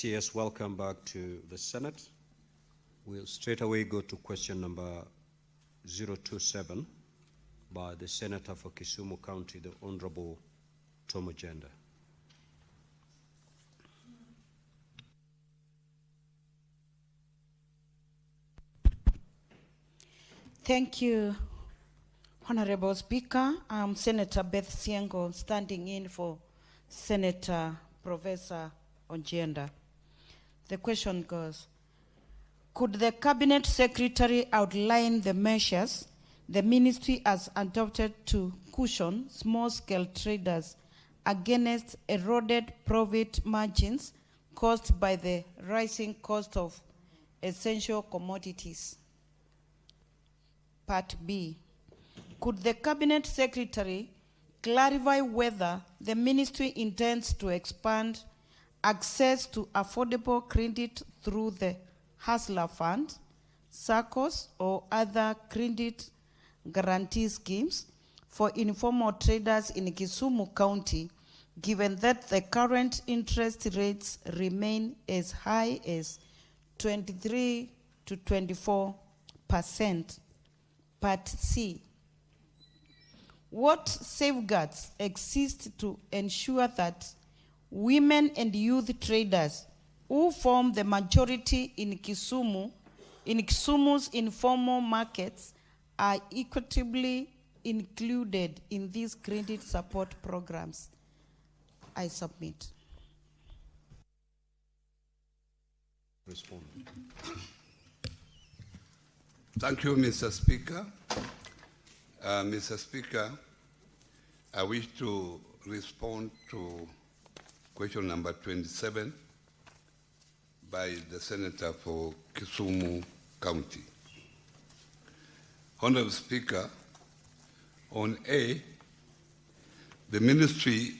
CS, welcome back to the Senate. We'll straight away go to question number 027 by the Senator for Kisumu County, the Honorable Tom Agenda. Thank you, Honorable Speaker. I'm Senator Beth Siengo, standing in for Senator Professor Onjenda. The question goes, could the Cabinet Secretary outline the measures the ministry has adopted to cushion small-scale traders against eroded profit margins caused by the rising cost of essential commodities? Part B, could the Cabinet Secretary clarify whether the ministry intends to expand access to affordable credit through the Hustler Fund, SACCOs, or other credit guarantee schemes for informal traders in Kisumu County, given that the current interest rates remain as high as 23 to 24%. Part C, what safeguards exist to ensure that women and youth traders who form the majority in Kisumu's informal markets are equitably included in these credit support programs? I submit. Respond. Thank you, Mr. Speaker. Mr. Speaker, I wish to respond to question number 27 by the Senator for Kisumu County. Honorable Speaker, on A, the ministry,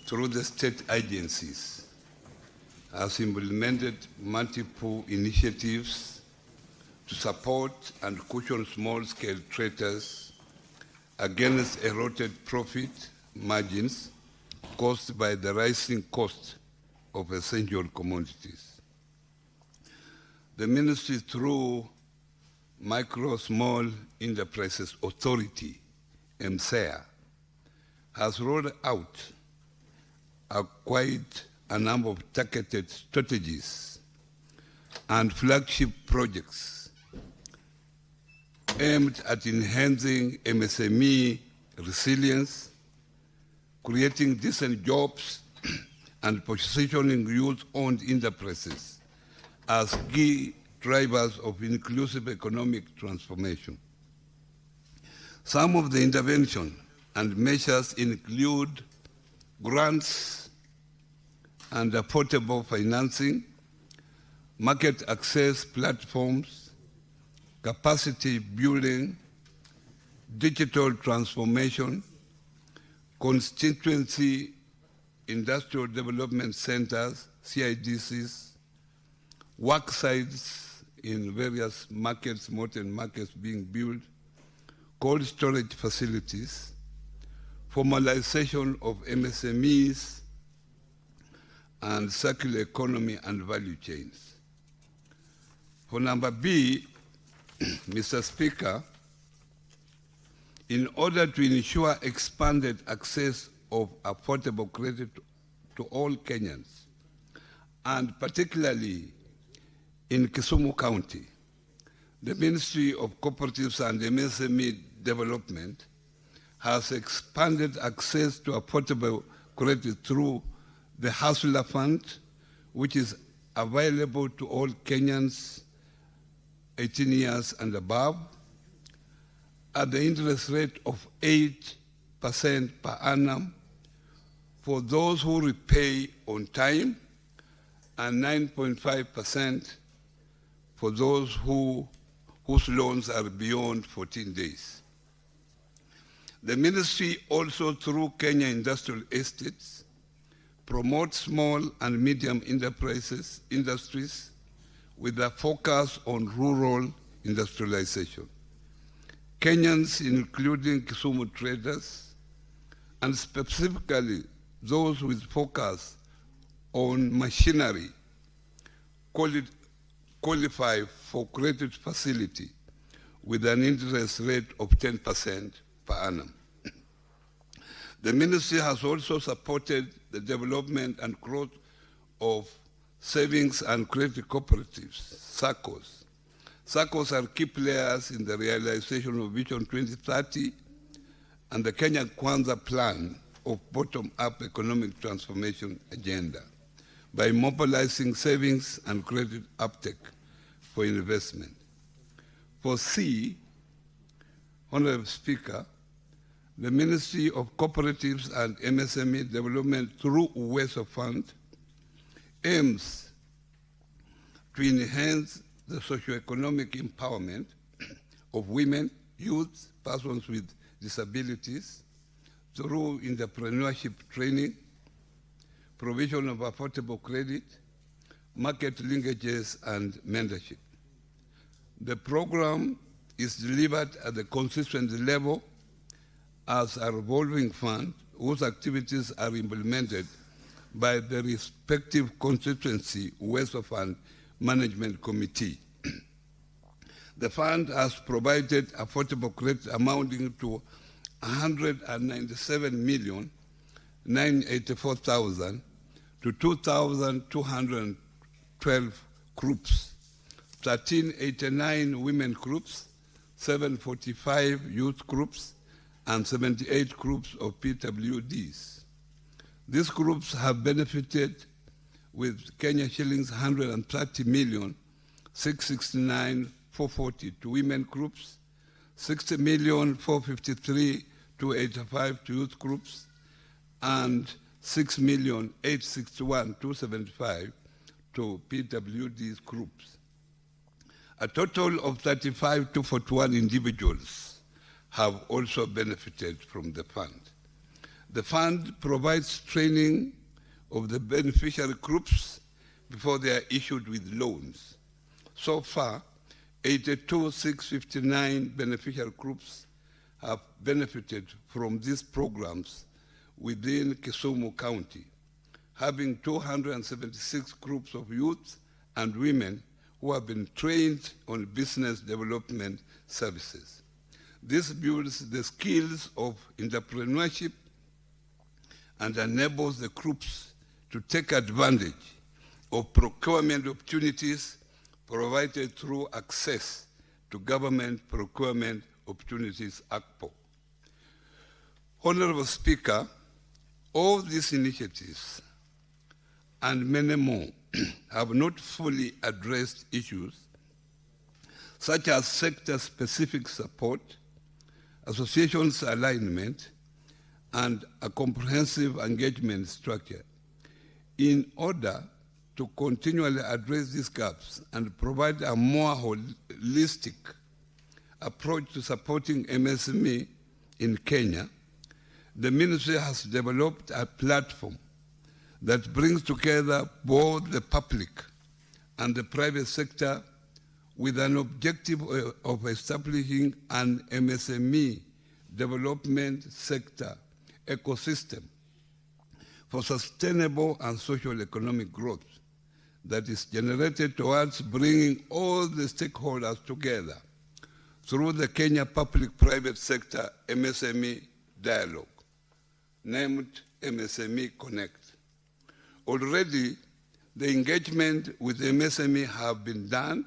through the state agencies, has implemented multiple initiatives to support and cushion small-scale traders against eroded profit margins caused by the rising cost of essential commodities. The ministry, through Micro Small Enterprises Authority, MSEA, has rolled out quite a number of targeted strategies and flagship projects aimed at enhancing MSME resilience, creating decent jobs, and positioning youth-owned enterprises as key drivers of inclusive economic transformation. Some of the intervention and measures include grants and affordable financing, market access platforms, capacity building, digital transformation, constituency industrial development centers, CIDCs, work sites in various markets, modern markets being built, cold storage facilities, formalization of MSMEs, and circular economy and value chains. For number B, Mr. Speaker, in order to ensure expanded access of affordable credit to all Kenyans, and particularly in Kisumu County, the Ministry of Cooperatives and MSME Development has expanded access to affordable credit through the Hustler Fund, which is available to all Kenyans 18 years and above, at the interest rate of 8% per annum for those who repay on time, and 9.5% for those whose loans are beyond 14 days. The ministry also, through Kenya Industrial Estates, promotes small and medium industries with a focus on rural industrialization. Kenyans, including Kisumu traders, and specifically those with focus on machinery qualify for credit facility with an interest rate of 10% per annum. The ministry has also supported the development and growth of savings and credit cooperatives, SACCOs. SACCOs are key players in the realization of Vision 2030 and the Kenya Kwanza plan of bottom-up economic transformation agenda by mobilizing savings and credit uptake for investment. For C, Honorable Speaker, the Ministry of Cooperatives and MSME Development through WESO Fund aims to enhance the socioeconomic empowerment of women, youth, persons with disabilities through entrepreneurship training, provision of affordable credit, market linkages, and mentorship. The program is delivered at the constituency level as a revolving fund whose activities are implemented by the respective constituency WESO Fund Management Committee. The fund has provided affordable credit amounting to 197,984,000 to 2,212 groups, 1389 women groups, 745 youth groups, and 78 groups of PWDs. These groups have benefited with Kenya shillings 130,669,440 to women groups, 60,453,285 to youth groups, and 6,861,275 to PWDs groups. A total of 35,241 individuals have also benefited from the fund. The fund provides training of the beneficiary groups before they are issued with loans. So far, 82,659 beneficiary groups have benefited from these programs within Kisumu County, having 276 groups of youth and women who have been trained on business development services. This builds the skills of entrepreneurship and enables the groups to take advantage of procurement opportunities provided through access to Government Procurement Opportunities ACPO. Honorable Speaker, all these initiatives and many more have not fully addressed issues such as sector-specific support, associations alignment, and a comprehensive engagement structure. In order to continually address these gaps and provide a more holistic approach to supporting MSME in Kenya, the ministry has developed a platform that brings together both the public and the private sector with an objective of establishing an MSME development sector ecosystem for sustainable and social economic growth that is generated towards bringing all the stakeholders together through the Kenya Public-Private Sector MSME Dialogue, named MSME Connect. Already, the engagement with MSME have been done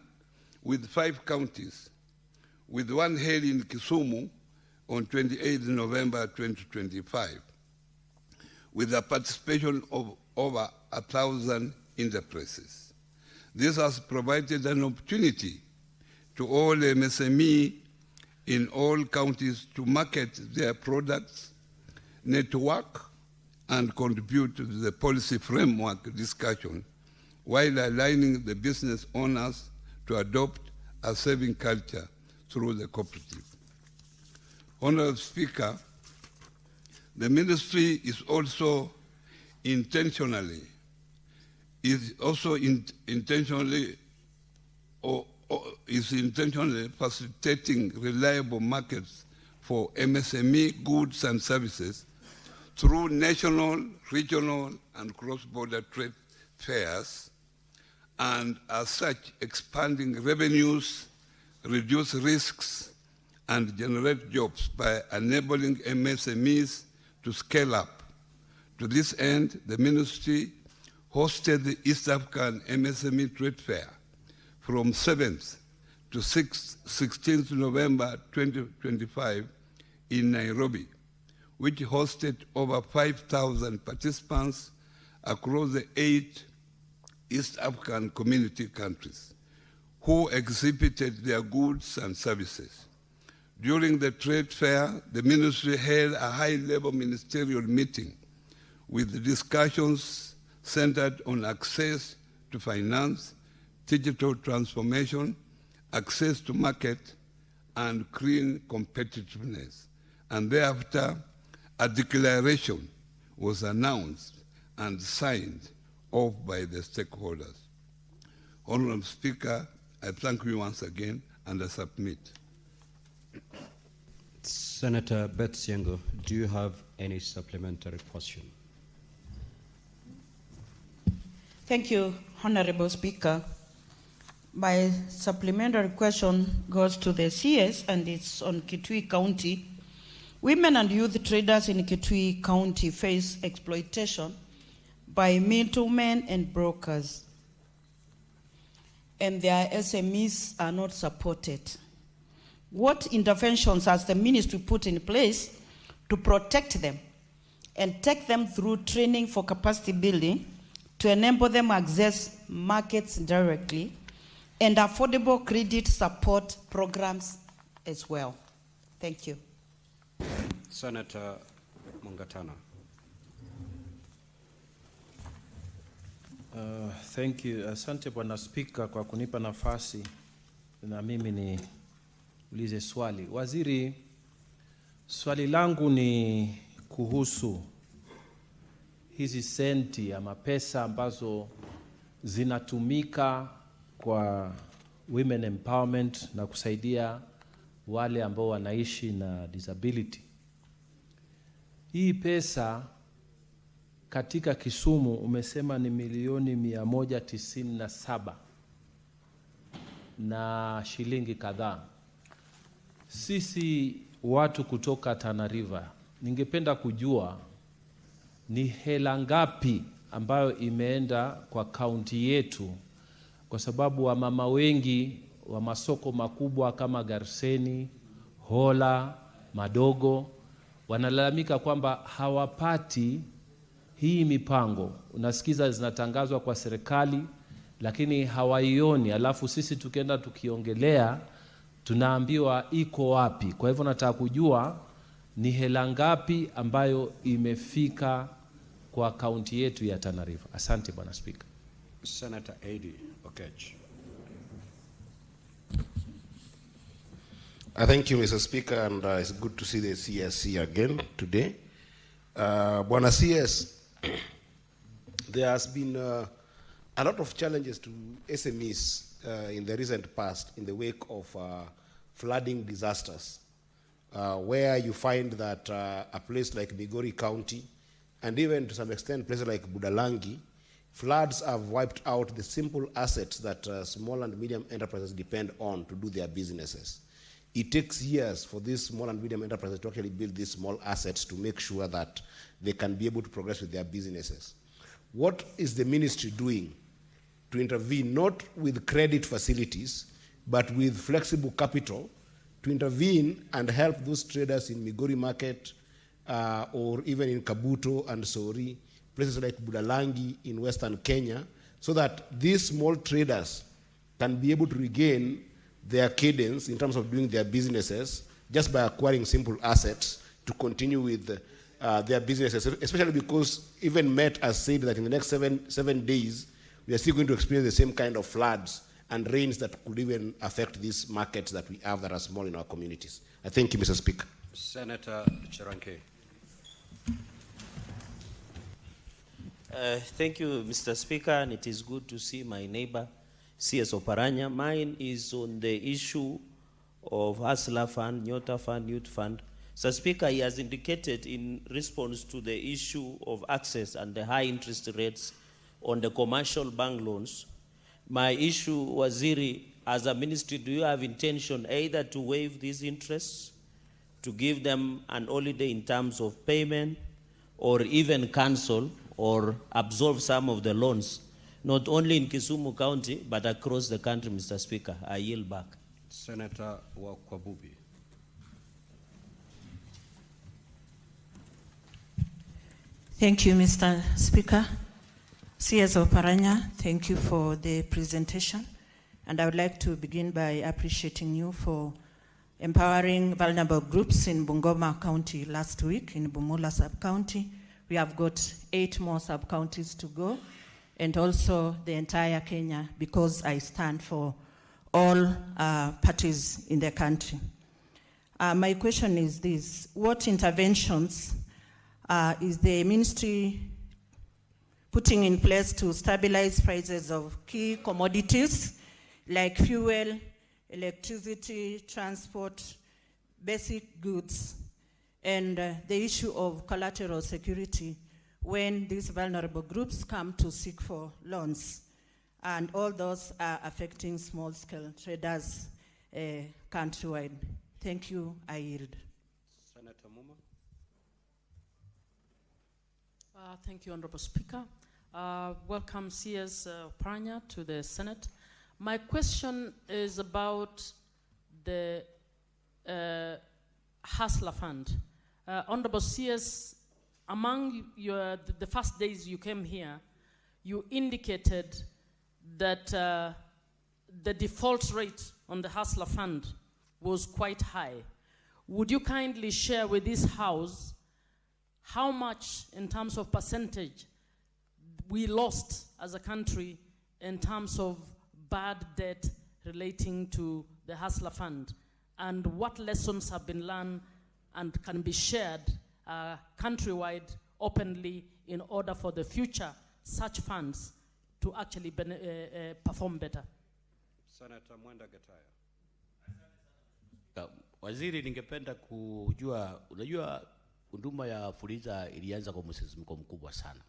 with 5 counties, with one held in Kisumu on 28 November 2025, with the participation of over 1,000 enterprises. This has provided an opportunity to all MSME in all counties to market their products, network, and contribute to the policy framework discussion while aligning the business owners to adopt a saving culture through the cooperative. Honorable Speaker, the ministry is also intentionally facilitating reliable markets for MSME goods and services through national, regional, and cross-border trade fairs and as such expanding revenues, reduce risks, and generate jobs by enabling MSMEs to scale up. To this end, the ministry hosted the East African MSME Trade Fair from 7th to 16th November 2025 in Nairobi, which hosted over 5,000 participants across the 8 East African community countries who exhibited their goods and services. During the trade fair, the ministry held a high-level ministerial meeting with discussions centered on access to finance, digital transformation, access to market, and clean competitiveness. And thereafter, a declaration was announced and signed off by the stakeholders. Honorable Speaker, I thank you once again and I submit. Senator Beth Siengo, do you have any supplementary question? Thank you, Honorable Speaker. My supplementary question goes to the CS and it's on Kitui County. Women and youth traders in Kitui County face exploitation by middlemen and brokers, and their SMEs are not supported. What interventions has the ministry put in place to protect them and take them through training for capacity building to enable them access markets directly and affordable credit support programs as well? Thank you. Senator Mungatana. Thank you. Asante Bwana Spika kwa kunipa nafasi na mimi ni ulize swali. Waziri, swali langu ni kuhusu hizi senti ama pesa ambazo zinatumika kwa women empowerment na kusaidia wale ambao wanaishi na disability. Hii pesa katika Kisumu umesema ni milioni 197 na shilingi kadhaa. Sisi watu kutoka Tana River, ningependa kujua ni hela ngapi ambayo imeenda kwa kaunti yetu, kwa sababu wamama wengi wa masoko makubwa kama Garseni, Hola, Madogo wanalalamika kwamba hawapati hii mipango. Unasikiza zinatangazwa kwa serikali lakini hawaioni, alafu sisi tukienda tukiongelea tunaambiwa iko wapi. Kwa hivyo nataka kujua ni hela ngapi ambayo imefika kwa kaunti yetu ya Tana River. Asante Bwana Speaker. Senator Edi Okech. Thank you, Mr. Speaker, and it's good to see the CSC again today. Bwana CS, there has been a lot of challenges to SMEs in the recent past in the wake of flooding disasters, where you find that a place like Migori County, and even to some extent places like Budalangi, floods have wiped out the simple assets that small and medium enterprises depend on to do their businesses. It takes years for these small and medium enterprises to actually build these small assets to make sure that they can be able to progress with their businesses. What is the ministry doing to intervene, not with credit facilities, but with flexible capital, to intervene and help those traders in Migori Market or even in Kabuto and Sori, places like Budalangi in Western Kenya, so that these small traders can be able to regain their cadence in terms of doing their businesses just by acquiring simple assets to continue with their businesses, especially because even Met has said that in the next seven days, we are still going to experience the same kind of floods and rains that could even affect these markets that we have that are small in our communities. I thank you, Mr. Speaker. Senator Chiranke. Thank you, Mr. Speaker, and it is good to see my neighbor, CS Oparanya. Mine is on the issue of Hustler Fund, Nyota Fund, Youth Fund. Mr. Speaker, he has indicated in response to the issue of access and the high interest rates on the commercial bank loans My issue, Waziri, as a ministry, do you have intention either to waive these interests, to give them an holiday in terms of payment, or even cancel or absolve some of the loans, not only in Kisumu County, but across the country, Mr. Speaker? I yield back. Senator Wakwabubi. Thank you, Mr. Speaker. CS Oparanya, thank you for the presentation. And I would like to begin by appreciating you for empowering vulnerable groups in Bungoma County last week, in Bumula sub-county. We have got 8 more sub-counties to go, and also the entire Kenya, because I stand for all parties in the country. My question is this: what interventions is the ministry putting in place to stabilize prices of key commodities like fuel, electricity, transport, basic goods, and the issue of collateral security when these vulnerable groups come to seek for loans? And all those are affecting small-scale traders countrywide. Thank you. I yield. Senator Muma. Thank you, Honorable Speaker. Welcome, CS Oparanya, to the Senate. My question is about the Hustler Fund. Honorable CS, among the first days you came here, you indicated that the default rate on the Hustler Fund was quite high. Would you kindly share with this House how much, in terms of percentage, we lost as a country in terms of bad debt relating to the Hustler Fund, and what lessons have been learned and can be shared countrywide openly in order for the future such funds to actually perform better? Senator Mwenda Getaya. Waziri, ningependa kujua, unajua huduma ya Fuliza ilianza kwa msisimko mkubwa sana.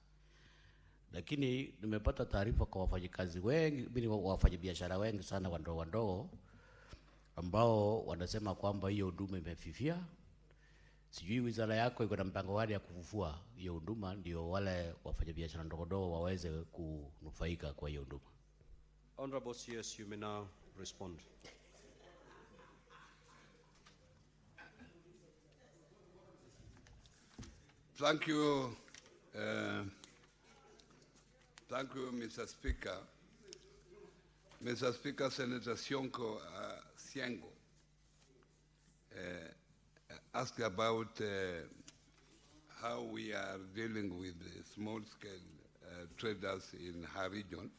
Lakini nimepata taarifa kwa wafanyikazi wengi, wafanyabiashara wengi sana wadogo ambao wanasema kwamba hiyo huduma imefifia. Sijui wizara yako iko na mpango gani ya kufufua hiyo huduma ndio wale wafanyabiashara ndogo waweze kunufaika kwa hiyo huduma. Honorable CS, you may now respond. Thank you. Thank you, Mr. Speaker. Mr. Speaker, Senator Sionko Siengo asked about how we are dealing with the small-scale traders in her region.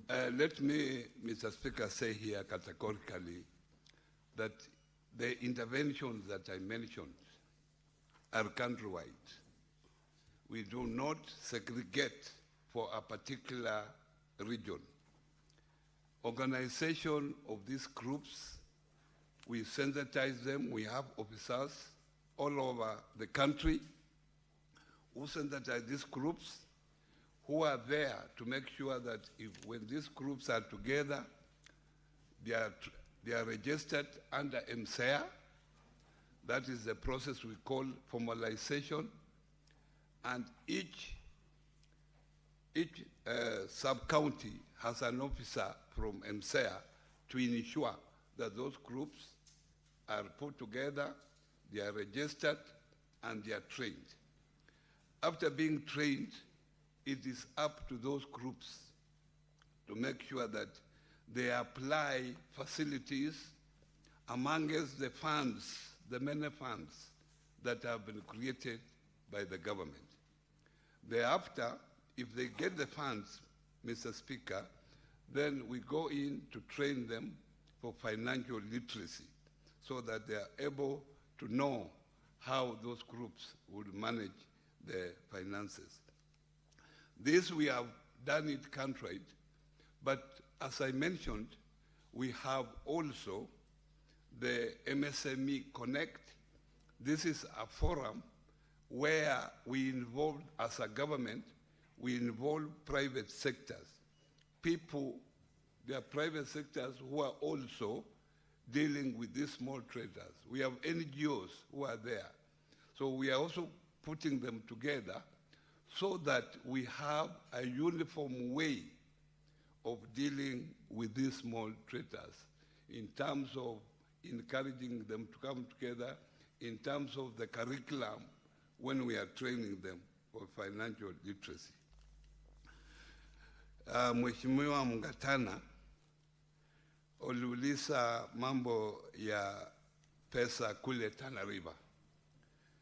Let me, Mr. Speaker, say here categorically that the interventions that I mentioned are countrywide. We do not segregate for a particular region. Organization of these groups, we sensitize them. We have officers all over the country who sensitize these groups, who are there to make sure that when these groups are together, they are registered under MSEA. That is the process we call formalization. And each sub-county has an officer from MSEA to ensure that those groups are put together, they are registered, and they are trained. After being trained, it is up to those groups to make sure that they apply facilities amongst the funds, the many funds that have been created by the government. Thereafter, if they get the funds, Mr. Speaker, then we go in to train them for financial literacy so that they are able to know how those groups would manage their finances. This we have done it countrywide, but as I mentioned, we have also the MSME Connect. This is a forum where we involve, as a government, we involve private sectors people, there are private sectors who are also dealing with these small traders. We have NGOs who are there. So we are also putting them together so that we have a uniform way of dealing with these small traders in terms of encouraging them to come together, in terms of the curriculum when we are training them for financial literacy. Mheshimiwa Mngatana uliuliza mambo ya pesa kule Tana River.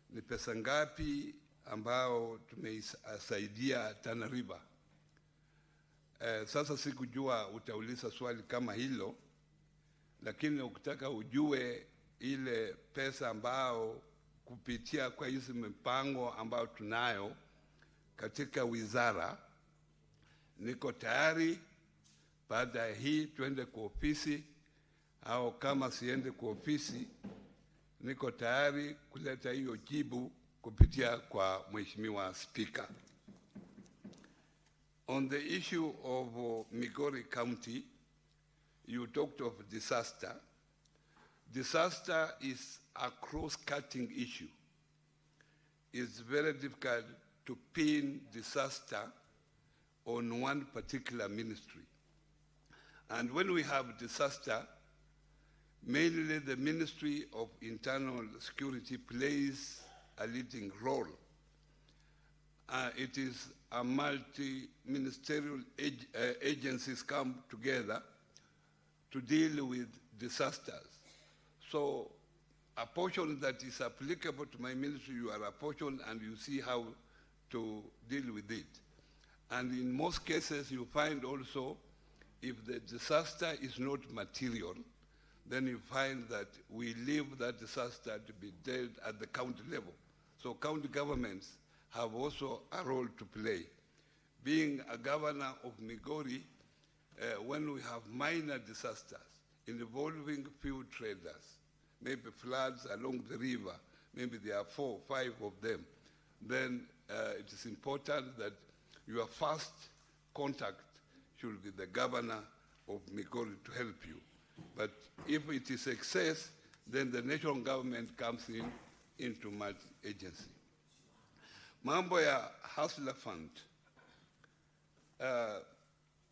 Ni pesa ngapi ambao tumeisaidia Tana River? Sasa sikujua utauliza swali kama hilo, lakini ukitaka ujue ile pesa ambao kupitia kwa hizi mipango ambao tunayo katika wizara, niko tayari baada ya hii tuende kwa ofisi, au kama siende kwa ofisi niko tayari kuleta hiyo jibu kupitia kwa Mheshimiwa Speaker. On the issue of Migori County, you talked of disaster. Disaster is a cross-cutting issue. It's very difficult to pin disaster on one particular ministry. And when we have disaster, mainly the Ministry of Internal Security plays a leading role. It is a multi-ministerial agencies come together to deal with disasters. So a portion that is applicable to my ministry, you are a portion and you see how to deal with it. And in most cases, you find also, if the disaster is not material, then you find that we leave that disaster to be dealt at the county level. So county governments have also a role to play. Being a governor of Migori, when we have minor disasters involving few traders, maybe floods along the river, maybe there are 4 or 5 of them, then it is important that your first contact should be the governor of Migori to help you. But if it is excess, then the national government comes into multi-agency. Mambo ya Hustler Fund.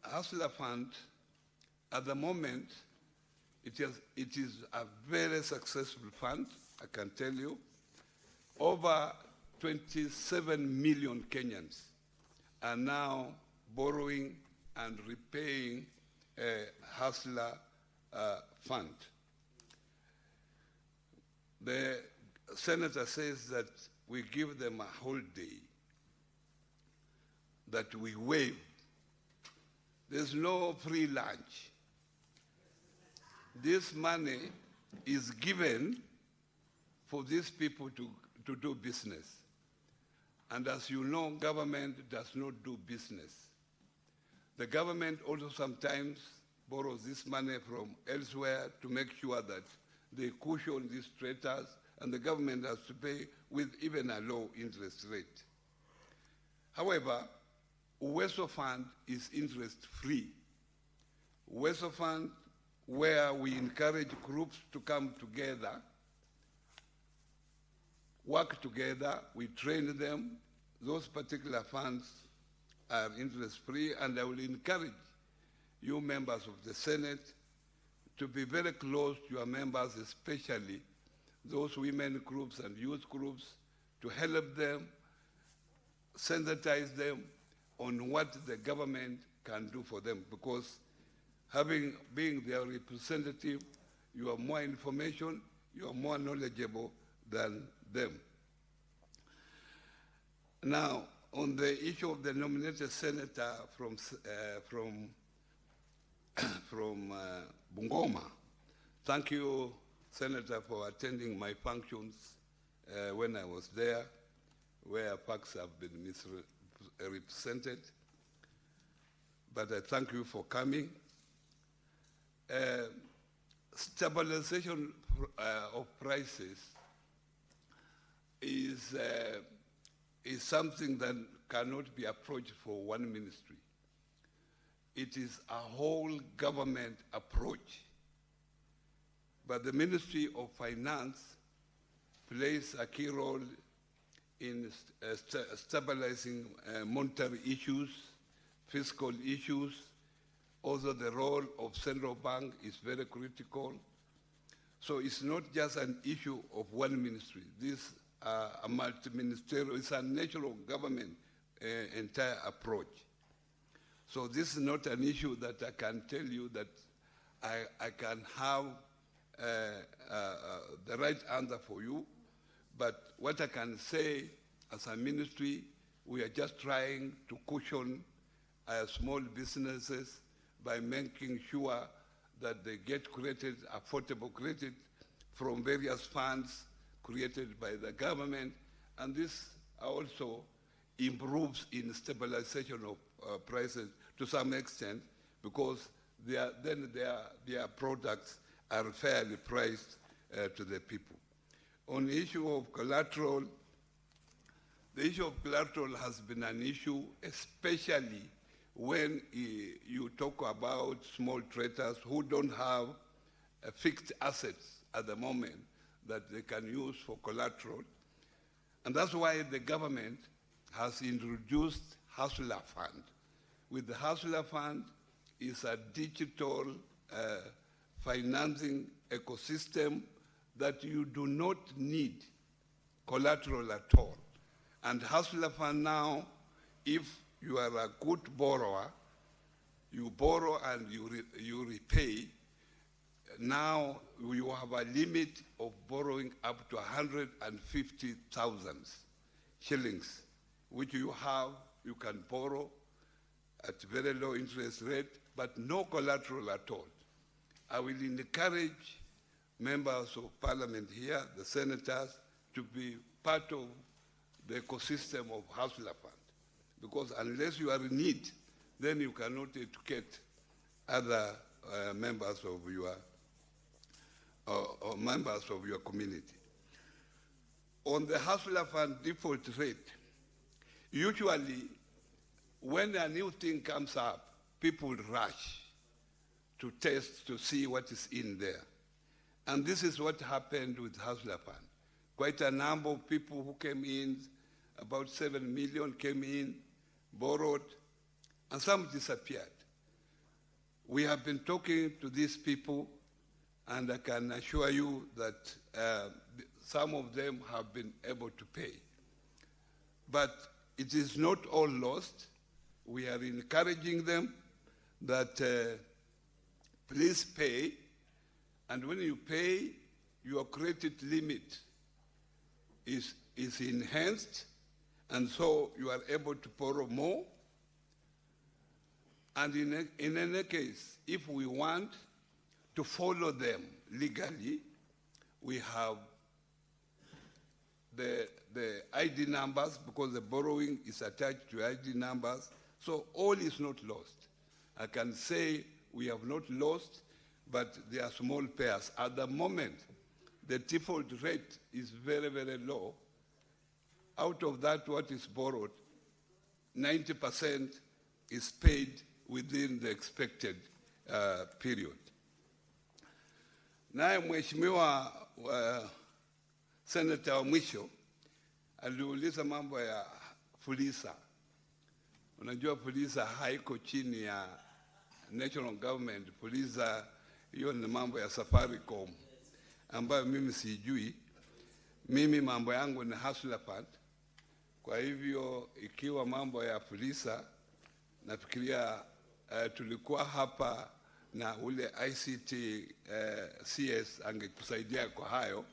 Hustler Fund, at the moment, it is a very successful fund, I can tell you. Over 27 million Kenyans are now borrowing and repaying a Hustler Fund. The senator says that we give them a whole day, that we waive. There's no free lunch. This money is given for these people to do business. And as you know, government does not do business. The government also sometimes borrows this money from elsewhere to make sure that they cushion these traders, and the government has to pay with even a low interest rate. However, Uwezo Fund is interest-free. Uwezo Fund, where we encourage groups to come together, work together, we train them. Those particular funds are interest-free, and I will encourage you members of the Senate to be very close to your members, especially those women groups and youth groups, to help them, sensitize them on what the government can do for them, because being their representative, you have more information, you are more knowledgeable than them. Now, on the issue of the nominated senator from Bungoma, thank you, Senator, for attending my functions when I was there, where parks have been misrepresented. But I thank you for coming. Stabilization of prices is something that cannot be approached for one ministry. it is a whole government approach. But the Ministry of Finance plays a key role in stabilizing monetary issues, fiscal issues. Also, the role of central bank is very critical. So it's not just an issue of one ministry. This a multi-ministerial, it's a national government entire approach. So this is not an issue that I can tell you that I can have the right answer for you. But what I can say as a ministry, we are just trying to cushion small businesses by making sure that they get credit, affordable credit from various funds created by the government. And this also improves in stabilization of prices to some extent, because their products are fairly priced to the people. On the issue of collateral, the issue of collateral has been an issue, especially when you talk about small traders who don't have fixed assets at the moment that they can use for collateral. And that's why the government has introduced Hustler Fund. With the Hustler Fund is a digital financing ecosystem that you do not need collateral at all. And Hustler Fund now, if you are a good borrower, you borrow and you repay. Now you have a limit of borrowing up to 150,000 shillings, which you can borrow at very low interest rate, but no collateral at all. I will encourage members of parliament here, the senators, to be part of the ecosystem of Hustler Fund. Because unless you are in need, then you cannot educate other members of your members of your community. On the Hustler Fund default rate, usually when a new thing comes up, people rush to test to see what is in there. And this is what happened with Hustler Fund. Quite a number of people who came in, about 7 million came in, borrowed, and some disappeared. We have been talking to these people, and I can assure you that some of them have been able to pay. But it is not all lost. We are encouraging them that please pay, and when you pay, your credit limit is enhanced, and so you are able to borrow more. And in any case, if we want to follow them legally, we have the ID numbers, because the borrowing is attached to ID numbers, so all is not lost. I can say we have not lost, but there are small pairs. At the moment, the default rate is very, very low. Out of that, what is borrowed, 90% is paid within the expected period. Naye Mheshimiwa Senator wa mwisho aliuliza mambo ya Fuliza. Unajua Fuliza haiko chini ya national government. Fuliza hiyo ni mambo ya Safaricom ambayo mimi sijui. Mimi mambo yangu ni Hustler Fund. Kwa hivyo ikiwa mambo ya Fuliza, nafikiria tulikuwa hapa na ule ICT CS angekusaidia kwa hayo.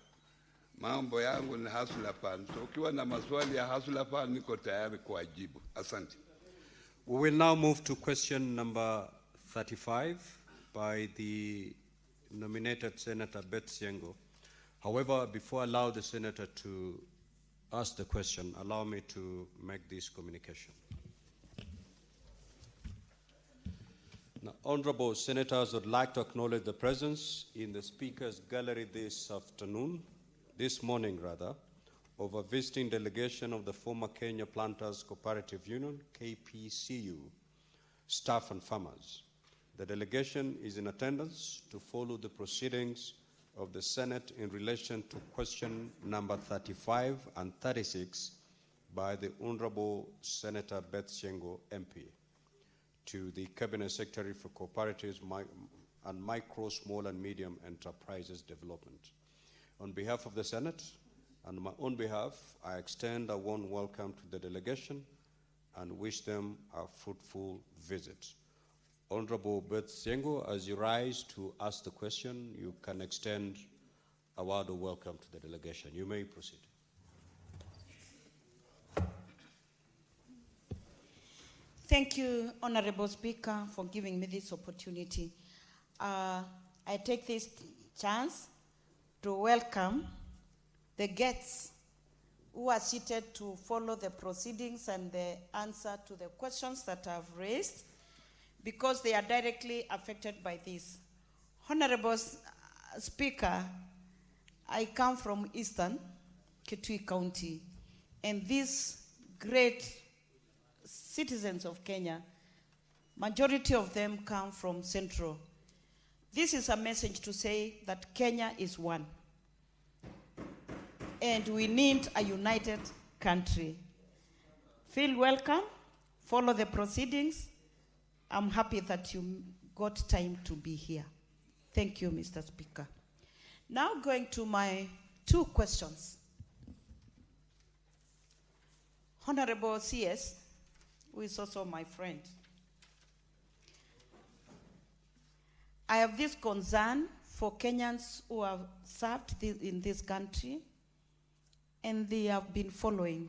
Mambo yangu ni Hustler Fund. So ukiwa na maswali ya Hustler Fund, niko tayari kuwajibu. Asante. We will now move to question number 35 by the nominated Senator Beth Siengo. However, before I allow the Senator to ask the question, allow me to make this communication. Now, honorable senators would like to acknowledge the presence in the Speaker's gallery this morning, of a visiting delegation of the former Kenya Planters Cooperative Union, KPCU, staff and farmers. The delegation is in attendance to follow the proceedings of the Senate in relation to question number 35 and 36 by the Honorable Senator Beth Siengo, MP, to the Cabinet Secretary for Cooperatives and Micro, Small and Medium Enterprises Development. On behalf of the Senate and my own behalf, I extend a warm welcome to the delegation and wish them a fruitful visit. Honorable Beth Siengo, as you rise to ask the question, you can extend a word of welcome to the delegation. You may proceed. Thank you, Honorable Speaker, for giving me this opportunity. I take this chance to welcome the guests who are seated to follow the proceedings and the answer to the questions that I've raised, because they are directly affected by this. Honorable Speaker, I come from Eastern Kitui County, and these great citizens of Kenya, majority of them come from Central. This is a message to say that Kenya is one, and we need a united country. Feel welcome, follow the proceedings. I'm happy that you got time to be here. Thank you, Mr. Speaker. Now going to my two questions. Honorable CS, who is also my friend, I have this concern for Kenyans who have served in this country, and they have been following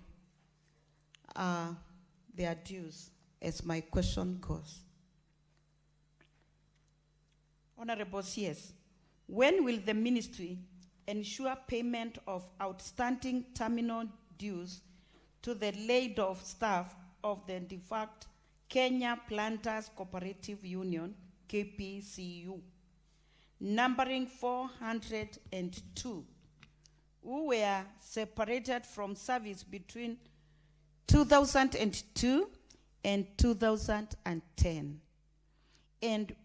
their dues, as my question goes. Honorable CS, when will the ministry ensure payment of outstanding terminal dues to the laid-off staff of the defunct Kenya Planters Cooperative Union, KPCU, numbering 402, who were separated from service between 2002 and 2010, and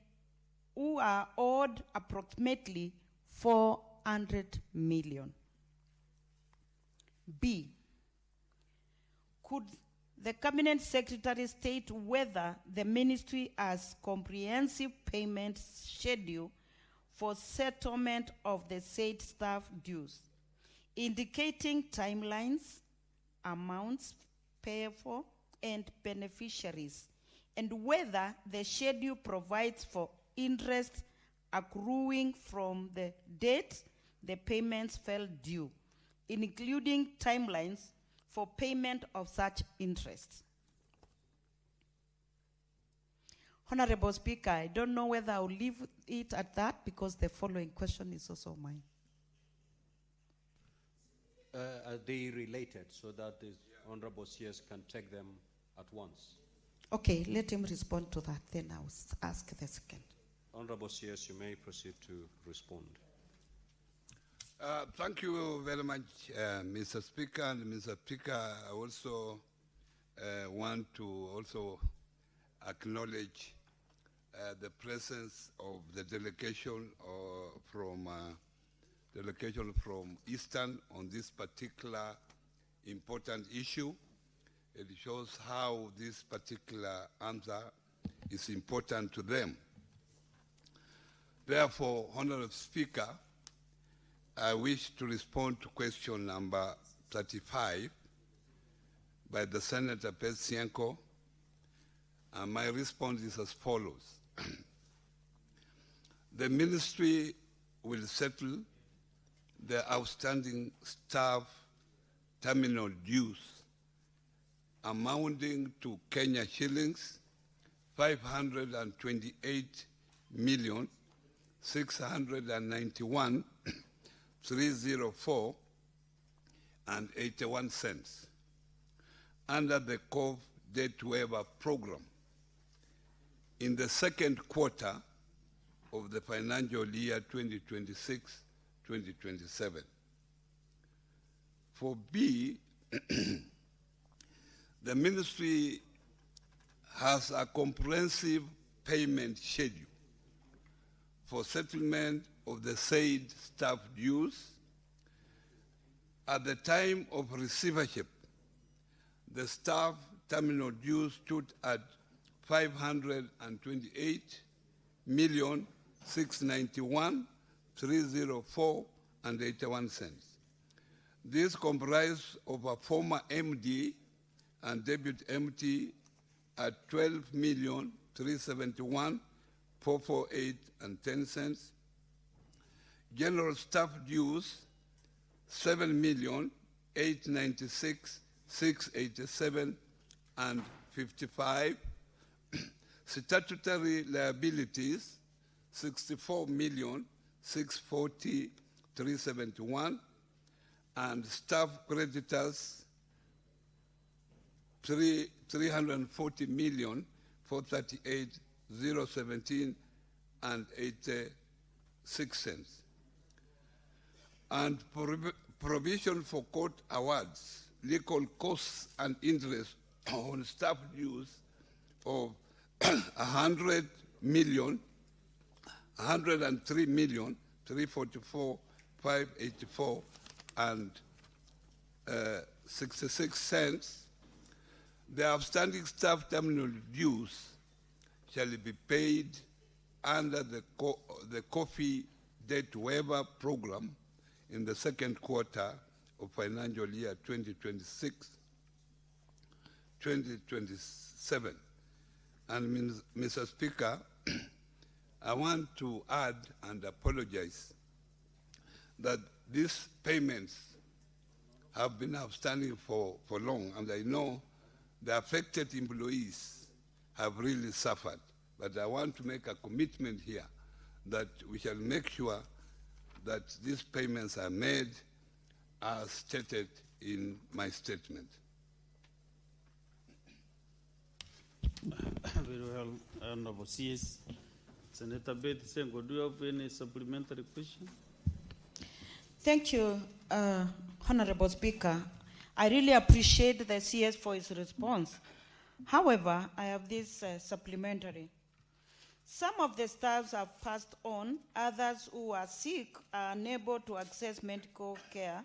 who are owed approximately 400 million. B, could the Cabinet Secretary state whether the ministry has comprehensive payment schedule for settlement of the said staff dues, indicating timelines, amounts payable, and beneficiaries, and whether the schedule provides for interest accruing from the date the payments fell due, including timelines for payment of such interest. Honorable Speaker, I don't know whether I'll leave it at that, because the following question is also mine. Are they related so that the Honorable CS can take them at once? Okay, let him respond to that, then I'll ask the second. Honorable CS, you may proceed to respond. Thank you very much, Mr. Speaker. And Mr. Speaker, I also want to also acknowledge the presence of the delegation from Eastern on this particular important issue. It shows how this particular answer is important to them. Therefore, Honorable Speaker, I wish to respond to question number 35 by the Senator Beth Siengo, and my response is as follows. The ministry will settle the outstanding staff terminal dues amounting to Kenya shillings 528,691,304.81 under the COV Debt Waiver Program in the second quarter of the financial year 2026-2027. For B, the ministry has a comprehensive payment schedule for settlement of the said staff dues. At the time of receivership, the staff terminal dues stood at 528,691,304.81 cents. This comprised of a former MD and deputy MD at 12,371,448.10 cents. General staff dues 7,896,687.55. Statutory liabilities 64,640,371, and staff creditors 340,438,017.86. And provision for court awards, legal costs and interest on staff dues of 103,344,584 and 66 cents. The outstanding staff terminal dues shall be paid under the coffee debt waiver program in the second quarter of financial year 2026-2027. And Mr. Speaker, I want to add and apologize that these payments have been outstanding for long, and I know the affected employees have really suffered. But I want to make a commitment here that we shall make sure that these payments are made as stated in my statement. Very well, Honorable CS. Senator Beth Sengo, do you have any supplementary question? Thank you, Honorable Speaker. I really appreciate the CS for his response. However, I have this supplementary. Some of the staffs have passed on, others who are sick are unable to access medical care,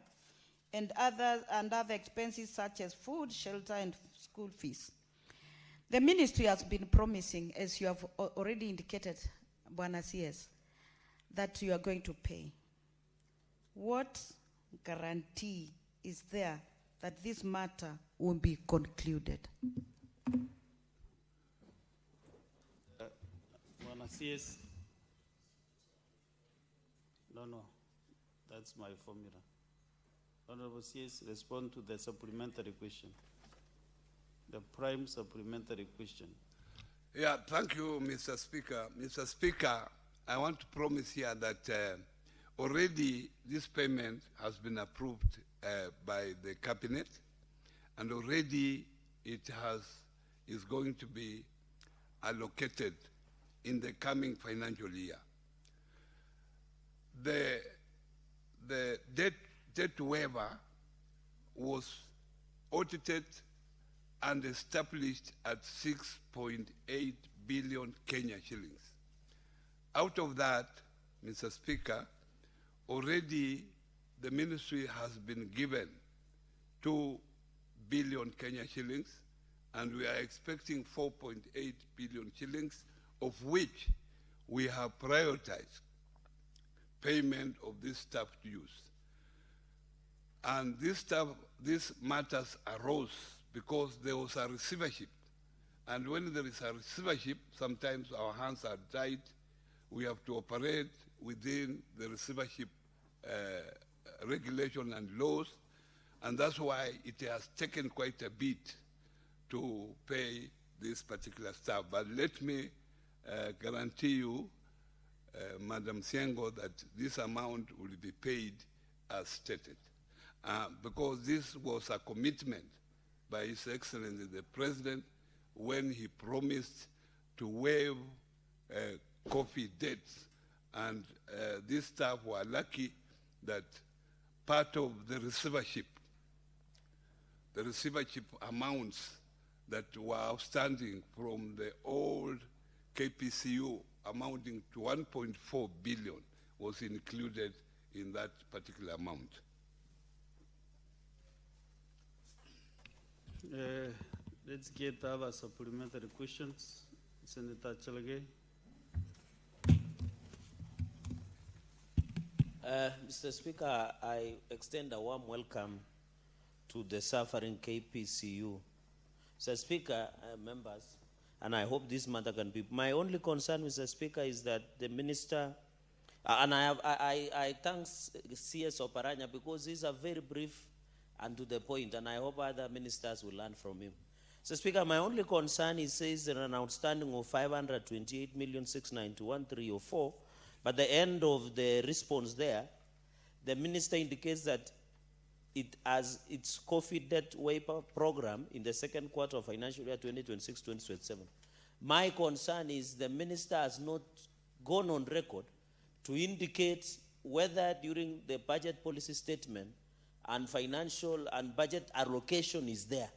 and other expenses such as food, shelter, and school fees. The ministry has been promising, as you have already indicated, Bwana CS, that you are going to pay. What guarantee is there that this matter will be concluded? Bwana CS? No, that's my formula. Honorable CS, respond to the supplementary question. The prime supplementary question. Yeah, thank you, Mr. Speaker. Mr. Speaker, I want to promise here that already this payment has been approved by the cabinet, and already it is going to be allocated in the coming financial year. The debt waiver was audited and established at 6.8 billion Kenya shillings. Out of that, Mr. Speaker, already the ministry has been given 2 billion Kenya shillings, and we are expecting 4.8 billion shillings, of which we have prioritized payment of this staff dues. And these matters arose because there was a receivership. And when there is a receivership, sometimes our hands are tied. We have to operate within the receivership regulation and laws, and that's why it has taken quite a bit to pay this particular staff. But let me guarantee you, Madam Siengo, that this amount will be paid as stated. Because this was a commitment by His Excellency the President when he promised to waive coffee debts. And this staff were lucky that part of the receivership amounts that were outstanding from the old KPCU amounting to 1.4 billion was included in that particular amount. Let's get other supplementary questions. Senator Chalage. Mr. Speaker, I extend a warm welcome to the suffering KPCU. Mr. Speaker, members, and I hope this matter can be. My only concern, Mr. Speaker, is that the minister, and I thank CS Oparanya because he's a very brief and to the point, and I hope other ministers will learn from him. So, Speaker, my only concern, he says there an outstanding of 528,691,304, but the end of the response there, the minister indicates that it has its coffee debt waiver program in the second quarter of financial year 2026-2027. My concern is the minister has not gone on record to indicate whether during the budget policy statement and financial and budget allocation is there.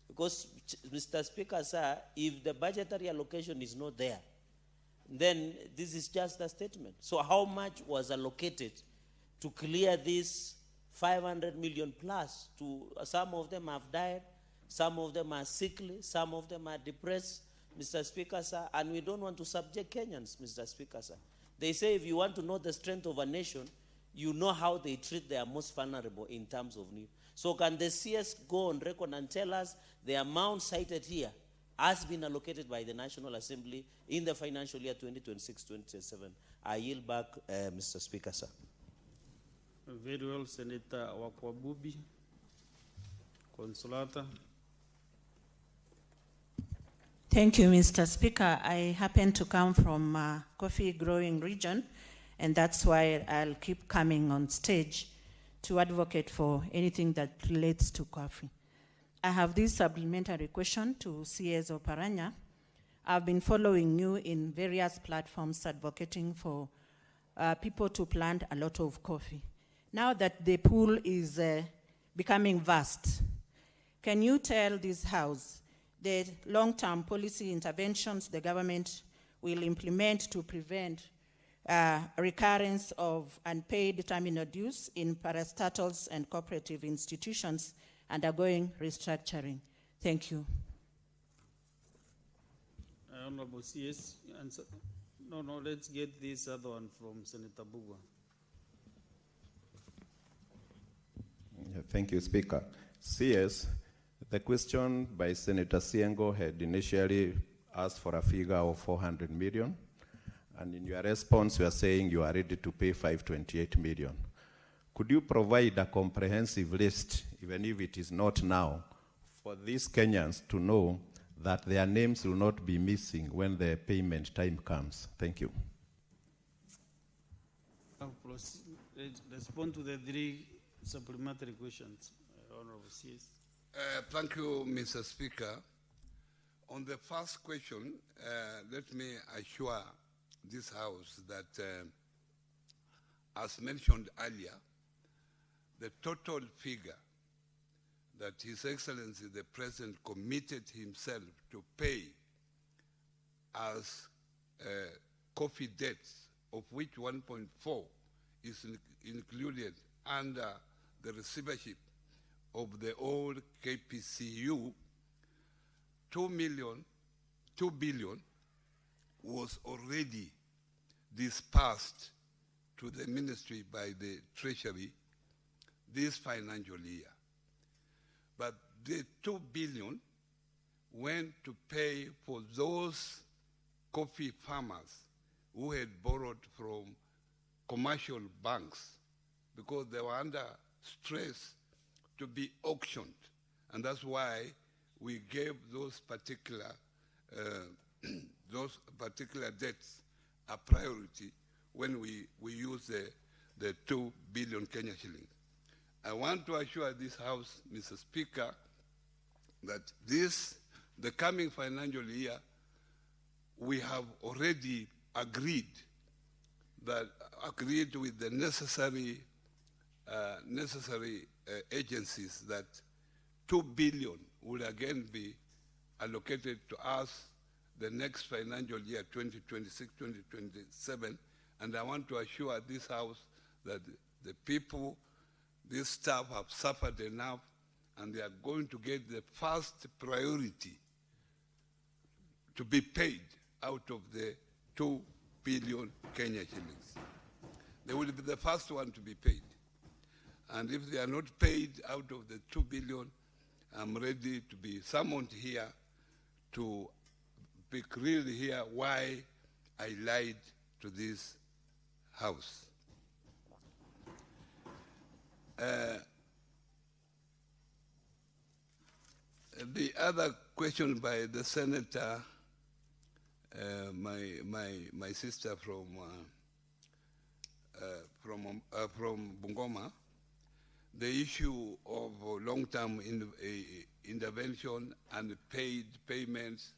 Because, Mr. Speaker, sir, if the budgetary allocation is not there, then this is just a statement. So how much was allocated to clear this 500 million plus? Some of them have died, some of them are sickly, some of them are depressed, Mr. Speaker, sir, and we don't want to subject Kenyans, Mr. Speaker, sir. They say if you want to know the strength of a nation, you know how they treat their most vulnerable in terms of need. So can the CS go on record and tell us the amount cited here has been allocated by the National Assembly in the financial year 2026-2027? I yield back, Mr. Speaker, sir. Very well, Senator Wakwabubi, Consolata. Thank you, Mr. Speaker. I happen to come from coffee growing region, and that's why I'll keep coming on stage to advocate for anything that relates to coffee. I have this supplementary question to CS Oparanya. I've been following you in various platforms advocating for people to plant a lot of coffee. Now that the pool is becoming vast, can you tell this House the long-term policy interventions the government will implement to prevent recurrence of unpaid terminal dues in parastatals and cooperative institutions undergoing restructuring? Thank you. Honorable CS, answer. No, let's get this other one from Senator Bugwa. Thank you, Speaker. CS, the question by Senator Siengo had initially asked for a figure of 400 million. And in your response, you are saying you are ready to pay 528 million. Could you provide a comprehensive list, even if it is not now, for these Kenyans to know that their names will not be missing when the payment time comes? Thank you. Respond to the three supplementary questions, Honorable CS. Thank you, Mr. Speaker. On the first question, let me assure this House that, as mentioned earlier, the total figure that His Excellency the President committed himself to pay as coffee debts, of which 1.4 is included under the receivership of the old KPCU, 2 billion was already dispersed to the ministry by the Treasury this financial year. But the 2 billion went to pay for those coffee farmers who had borrowed from commercial banks because they were under stress to be auctioned. And that's why we gave those particular debts a priority when we use the 2 billion Kenya shillings. I want to assure this House, Mr. Speaker, that the coming financial year, we have already agreed with the necessary agencies that 2 billion will again be allocated to us the next financial year, 2026-2027, and I want to assure this House that the people, this staff have suffered enough, and they are going to get the first priority to be paid out of the 2 billion Kenya shillings. They will be the first one to be paid. And if they are not paid out of the 2 billion, I'm ready to be summoned here to be clearly here why I lied to this House. The other question by the senator, my sister from Bungoma, the issue of long-term intervention and paid payments.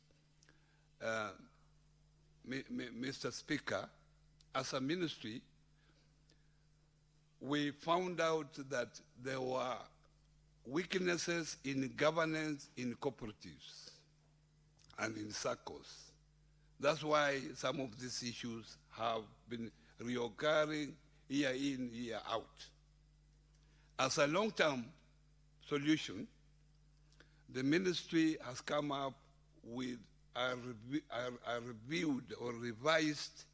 Mr. Speaker, as a ministry, we found out that there were weaknesses in governance in cooperatives and in SACCOs. That's why some of these issues have been reoccurring year in, year out. As a long-term solution, the ministry has come up with a reviewed or revised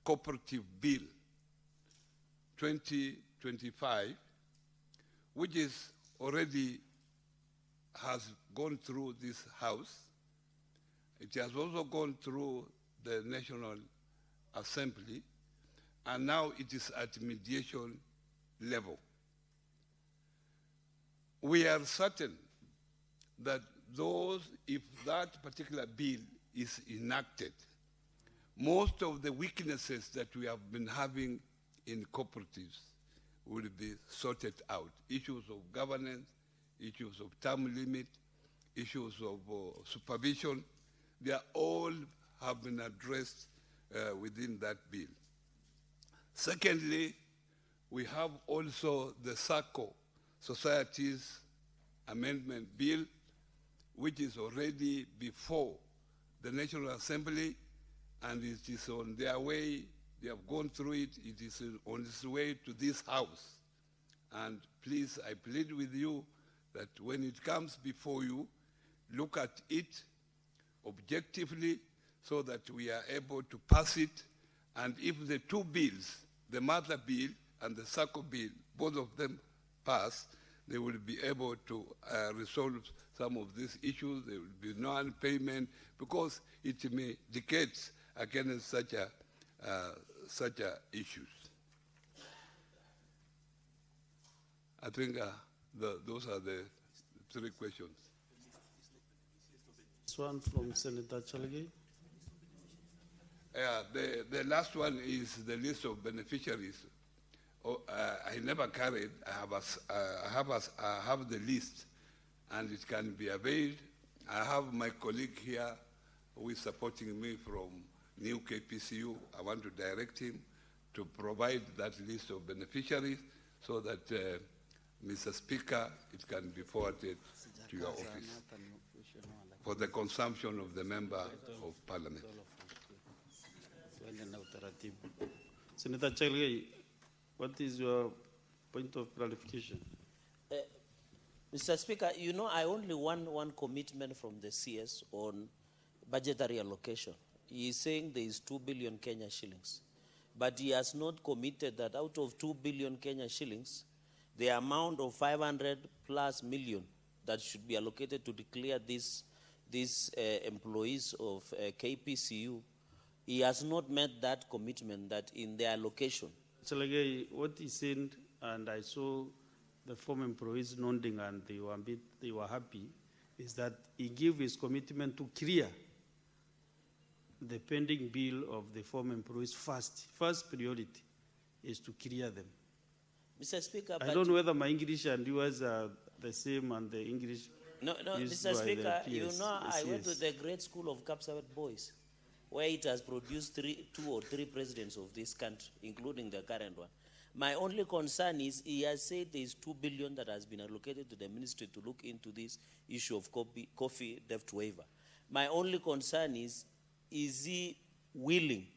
cooperative bill 2025, which is already has gone through this House. It has also gone through the National Assembly, and now it is at mediation level. We are certain that if that particular bill is enacted, most of the weaknesses that we have been having in cooperatives will be sorted out. Issues of governance, issues of term limit, issues of supervision, they all have been addressed within that bill. Secondly, we have also the SACCO Societies Amendment Bill, which is already before the National Assembly, and it is on their way. They have gone through it. It is on its way to this House. And please, I plead with you that when it comes before you, look at it objectively so that we are able to pass it. And if the two bills, the mother bill and the SACCO bill, both of them pass, they will be able to resolve some of these issues. There will be non-payment because it may decades against such issues. I think those are the three questions. This one from Senator Chalgi. The last one is the list of beneficiaries. I never carried. I have the list, and it can be availed. I have my colleague here who is supporting me from New KPCU. I want to direct him to provide that list of beneficiaries so that, Mr. Speaker, it can be forwarded to your office for the consumption of the Member of Parliament. Senator Chalgi, what is your point of clarification? Mr. Speaker, you know, I only want one commitment from the CS on budgetary allocation. He is saying there is 2 billion Kenya shillings, but he has not committed that out of 2 billion Kenya shillings, the amount of 500 plus million that should be allocated to declare these employees of KPCU, he has not met that commitment that in their allocation. What he said, and I saw the former employees nodding and they were happy, is that he gave his commitment to clear the pending bill of the former employees first. First priority is to clear them. Mr. Speaker, I don't know whether my English and yours are the same and the English. No, Mr. Speaker, you know, I went to the great school of Kapsawet boys, where it has produced 2 or 3 presidents of this country, including the current one. My only concern is he has said there is 2 billion that has been allocated to the ministry to look into this issue of coffee debt waiver. My only concern is he willing,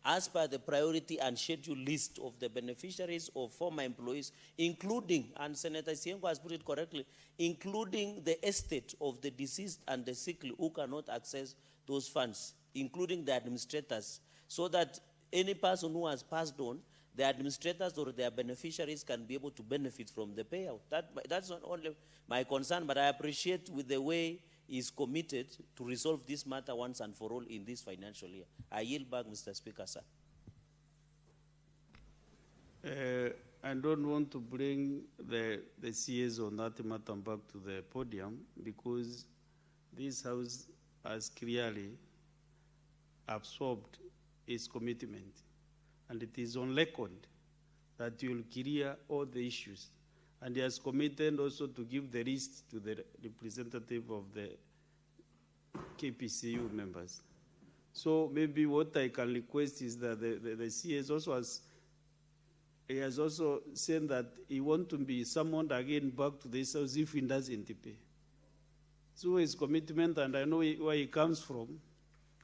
as per the priority and schedule list of the beneficiaries of former employees, including, and Senator Siengo has put it correctly, including the estate of the deceased and the sick who cannot access those funds, including the administrators, so that any person who has passed on, the administrators or their beneficiaries can be able to benefit from the payout. That's not only my concern, but I appreciate with the way he's committed to resolve this matter once and for all in this financial year. I yield back, Mr. Speaker, sir. I don't want to bring the CS on that matter back to the podium, because this House has clearly absorbed its commitment, and it is on record that you will clear all the issues. And he has committed also to give the list to the representative of the KPCU members. So maybe what I can request is that the CS also has also said that he wants to be summoned again back to this House if he doesn't pay. So his commitment, and I know where he comes from,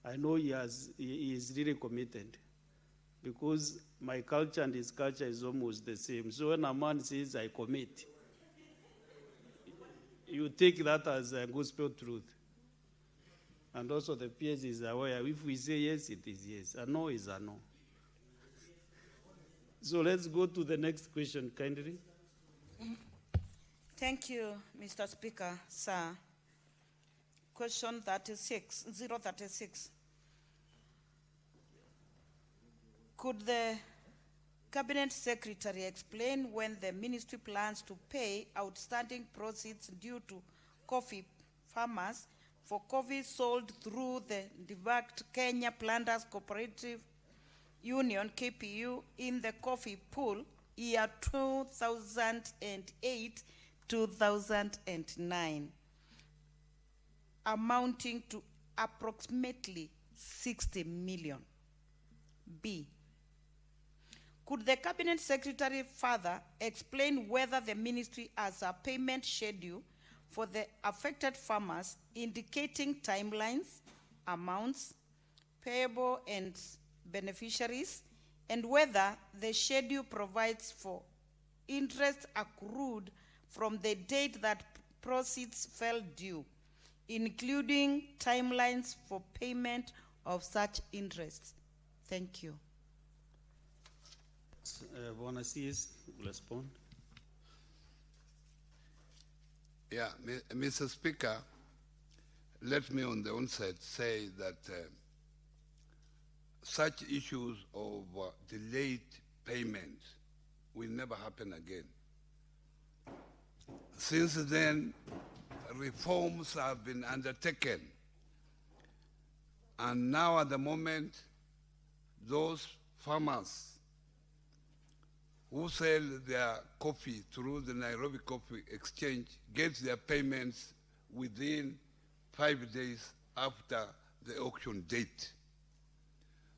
I know he is really committed, because my culture and his culture is almost the same. So when a man says, I commit, you take that as a gospel truth. And also the PS is aware, if we say yes, it is yes. A no is a no. So let's go to the next question, kindly. Thank you, Mr. Speaker, sir. Question 36, 036. Could the Cabinet Secretary explain when the ministry plans to pay outstanding proceeds due to coffee farmers for coffee sold through the defunct Kenya Planters Cooperative Union, KPU, in the coffee pool year 2008-2009, amounting to approximately 60 million? B, could the Cabinet Secretary further explain whether the ministry has a payment schedule for the affected farmers indicating timelines, amounts, payable and beneficiaries, and whether the schedule provides for interest accrued from the date that proceeds fell due, including timelines for payment of such interest? Thank you. Bwana CS will respond. Yeah, Mr. Speaker, let me on the onset say that such issues of delayed payment will never happen again. Since then, reforms have been undertaken, and now at the moment, those farmers who sell their coffee through the Nairobi Coffee Exchange get their payments within 5 days after the auction date.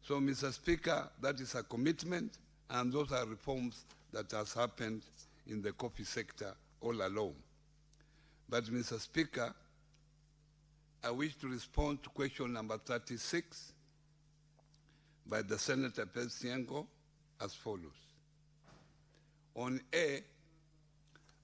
So, Mr. Speaker, that is a commitment, and those are reforms that has happened in the coffee sector all along. But, Mr. Speaker, I wish to respond to question number 36 by the Senator Siengo as follows. On A,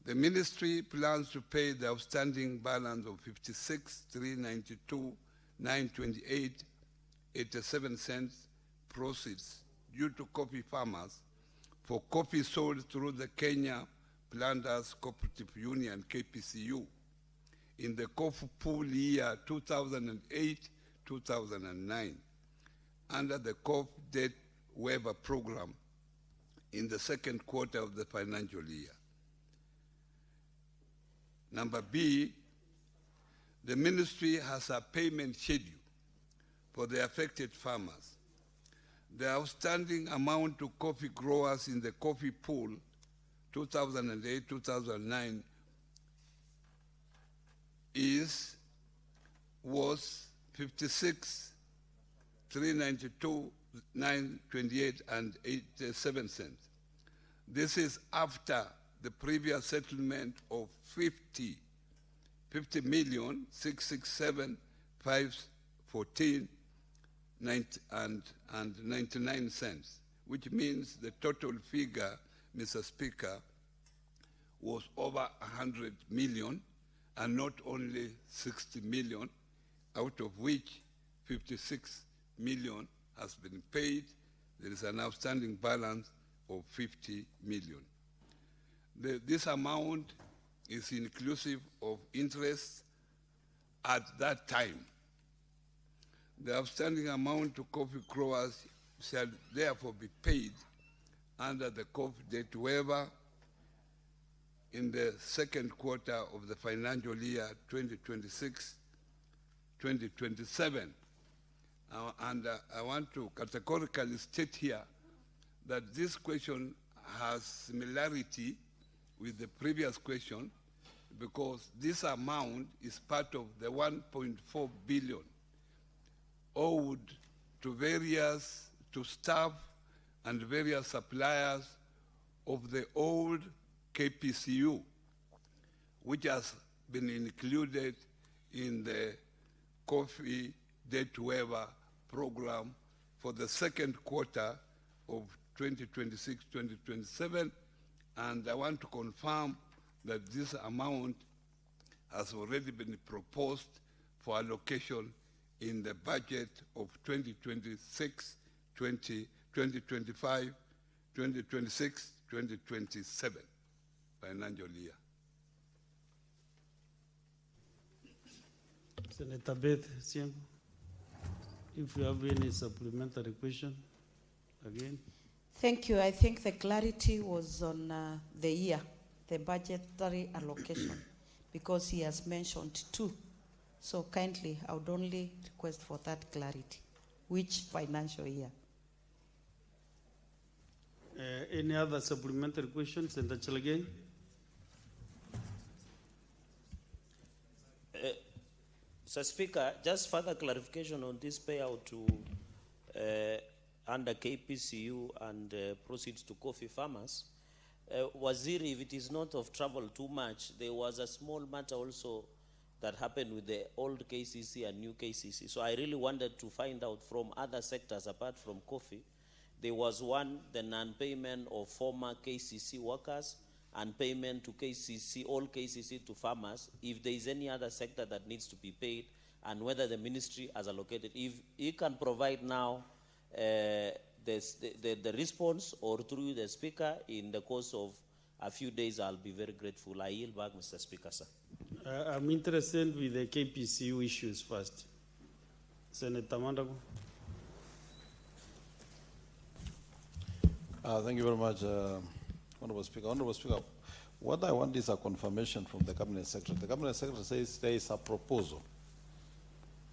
the ministry plans to pay the outstanding balance of 56,392,928.87 cents proceeds due to coffee farmers for coffee sold through the Kenya Planters Cooperative Union, KPCU, in the coffee pool year 2008-2009 under the Coffee Debt Waiver Program in the second quarter of the financial year. Number B, the ministry has a payment schedule for the affected farmers. The outstanding amount to coffee growers in the coffee pool 2008-2009 was 56,392,928.87 cents. This is after the previous settlement of 50,667,500 514.99, which means the total figure, Mr. Speaker, was over 100 million, and not only 60 million, out of which 56 million has been paid. There is an outstanding balance of 50 million. This amount is inclusive of interest at that time. The outstanding amount to coffee growers shall therefore be paid under the coffee debt waiver in the second quarter of the financial year 2026-2027. And I want to categorically state here that this question has similarity with the previous question, because this amount is part of the 1.4 billion owed to staff and various suppliers of the old KPCU, which has been included in the coffee debt waiver program for the second quarter of 2026-2027, and I want to confirm that this amount has already been proposed for allocation in the budget of 2025, 2026, 2027 financial year. Senator Beth Siengo, if you have any supplementary question, again. Thank you. I think the clarity was on the year, the budgetary allocation, because he has mentioned two. So kindly, I would only request for that clarity. Which financial year? Any other supplementary questions, Senator Chalagay? Mr. Speaker, just further clarification on this payout to under KPCU and proceeds to coffee farmers. Waziri, if it is not of trouble too much, there was a small matter also that happened with the old KCC and new KCC. So I really wanted to find out from other sectors apart from coffee. There was one, the non-payment of former KCC workers and payment to KCC, all KCC to farmers, if there is any other sector that needs to be paid, and whether the ministry has allocated. If you can provide now the response, or through the Speaker in the course of a few days, I'll be very grateful. I yield back, Mr. Speaker, sir. I'm interested with the KPCU issues first. Senator Mandago. Thank you very much, Honorable Speaker. Honorable Speaker, what I want is a confirmation from the Cabinet Secretary. The Cabinet Secretary says there is a proposal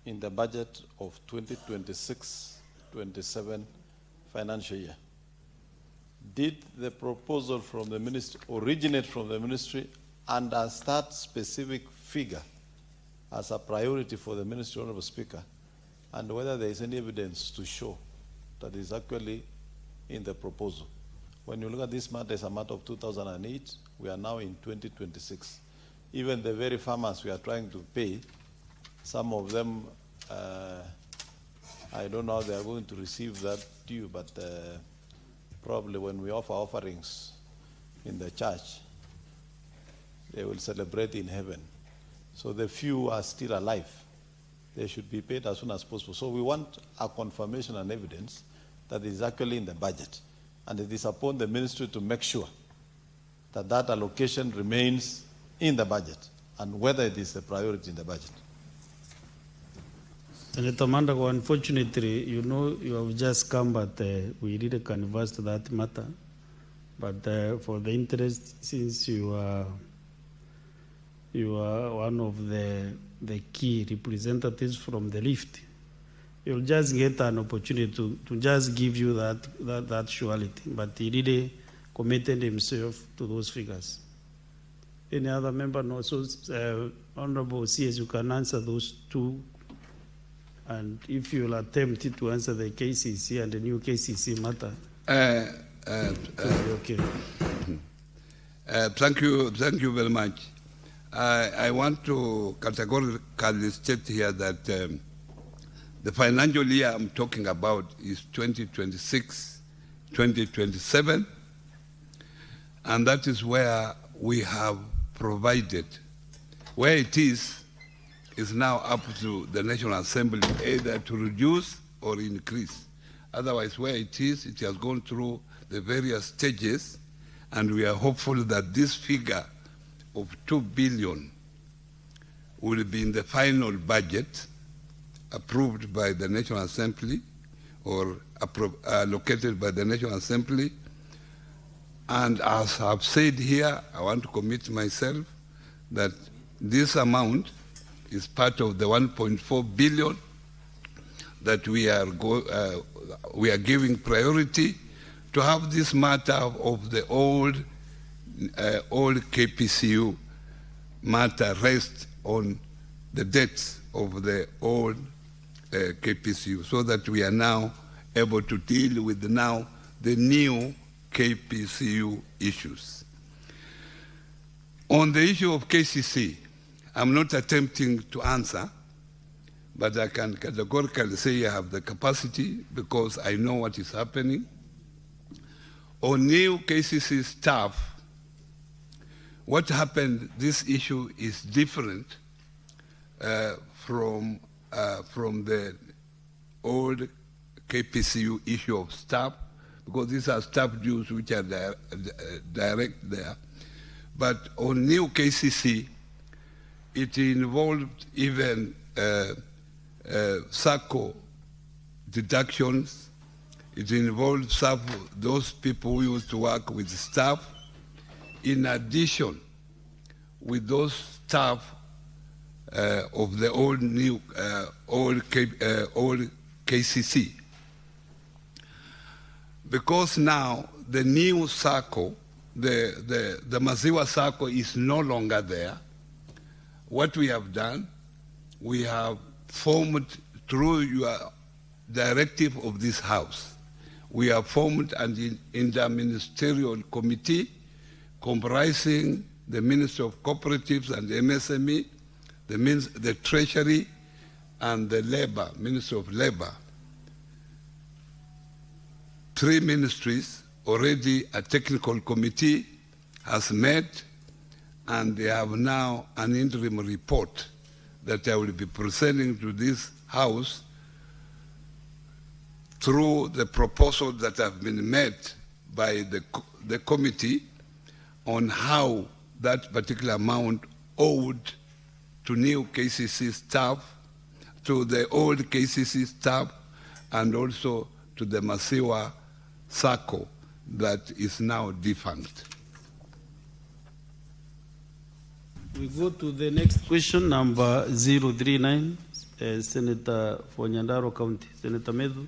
in the budget of 2026-27 financial year. Did the proposal from the ministry originate from the ministry, and does that specific figure as a priority for the ministry, Honorable Speaker, and whether there is any evidence to show that is actually in the proposal? When you look at this matter, it's a matter of 2008. We are now in 2026. Even the very farmers we are trying to pay, some of them, I don't know how they are going to receive that due, but probably when we offer offerings in the church, they will celebrate in heaven. So the few are still alive. They should be paid as soon as possible. So we want a confirmation and evidence that is actually in the budget. And it is upon the ministry to make sure that that allocation remains in the budget, and whether it is a priority in the budget. Senator Mandago, unfortunately, you know, you have just come, but we really converse that matter. But for the interest, since you are one of the key representatives from the lift, you'll just get an opportunity to just give you that surety. But he really committed himself to those figures. Any other member? No. So, Honorable CS, you can answer those two. And if you'll attempt to answer the KCC and the new KCC matter, okay. Thank you very much. I want to categorically state here that the financial year I'm talking about is 2026-2027, and that is where we have provided. Where it is now up to the National Assembly either to reduce or increase. Otherwise, where it is, it has gone through the various stages, and we are hopeful that this figure of 2 billion will be in the final budget approved by the National Assembly or allocated by the National Assembly. And as I've said here, I want to commit myself that this amount is part of the 1.4 billion that we are giving priority to have this matter of the old KPCU matter rest on the debts of the old KPCU, so that we are now able to deal with now the new KPCU issues. On the issue of KCC, I'm not attempting to answer, but I can categorically say I have the capacity because I know what is happening. On new KCC staff, what happened, this issue is different from the old KPCU issue of staff, because these are staff dues which are direct there. But on new KCC, it involved even SACCO deductions. It involved those people who used to work with staff, in addition with those staff of the old KCC. Because now the new SACCO, the Maziwa SACCO is no longer there. What we have done, we have formed, through your directive of this House, we have formed an interministerial committee comprising the Minister of Cooperatives and MSME, the Treasury, and the Labor, Minister of Labor. 3 ministries, already a technical committee has met, and they have now an interim report that I will be presenting to this House through the proposals that have been made by the committee on how that particular amount owed to new KCC staff, to the old KCC staff, and also to the Maziwa SACCO that is now defunct. We go to the next question, number 039, Senator for Nyandarua County, Senator Medhu.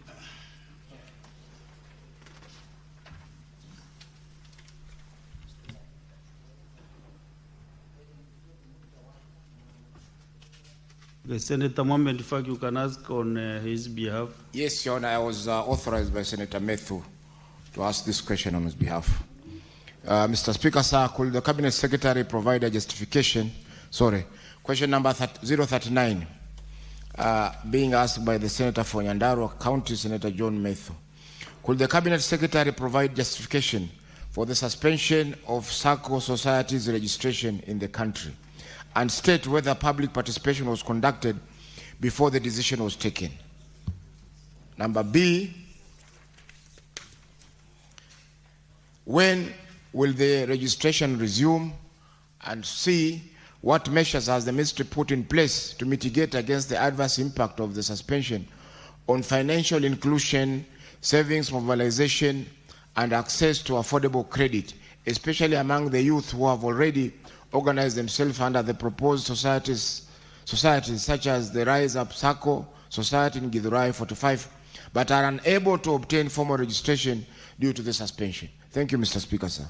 Okay, Senator Mohamed, in fact, you can ask on his behalf. Yes, Your Honor, I was authorized by Senator Medhu to ask this question on his behalf. Mr. Speaker, sir, could the Cabinet Secretary provide a justification? Sorry, question number 039, being asked by the Senator for Nyandarua County, Senator John Medhu. Could the Cabinet Secretary provide justification for the suspension of SACCO societies registration in the country, and state whether public participation was conducted before the decision was taken? Number B, when will the registration resume? And C, what measures has the ministry put in place to mitigate against the adverse impact of the suspension on financial inclusion, savings mobilization, and access to affordable credit, especially among the youth who have already organized themselves under the proposed societies such as the Rise Up SACCO Society in Githurai 45, but are unable to obtain formal registration due to the suspension? Thank you, Mr. Speaker, sir.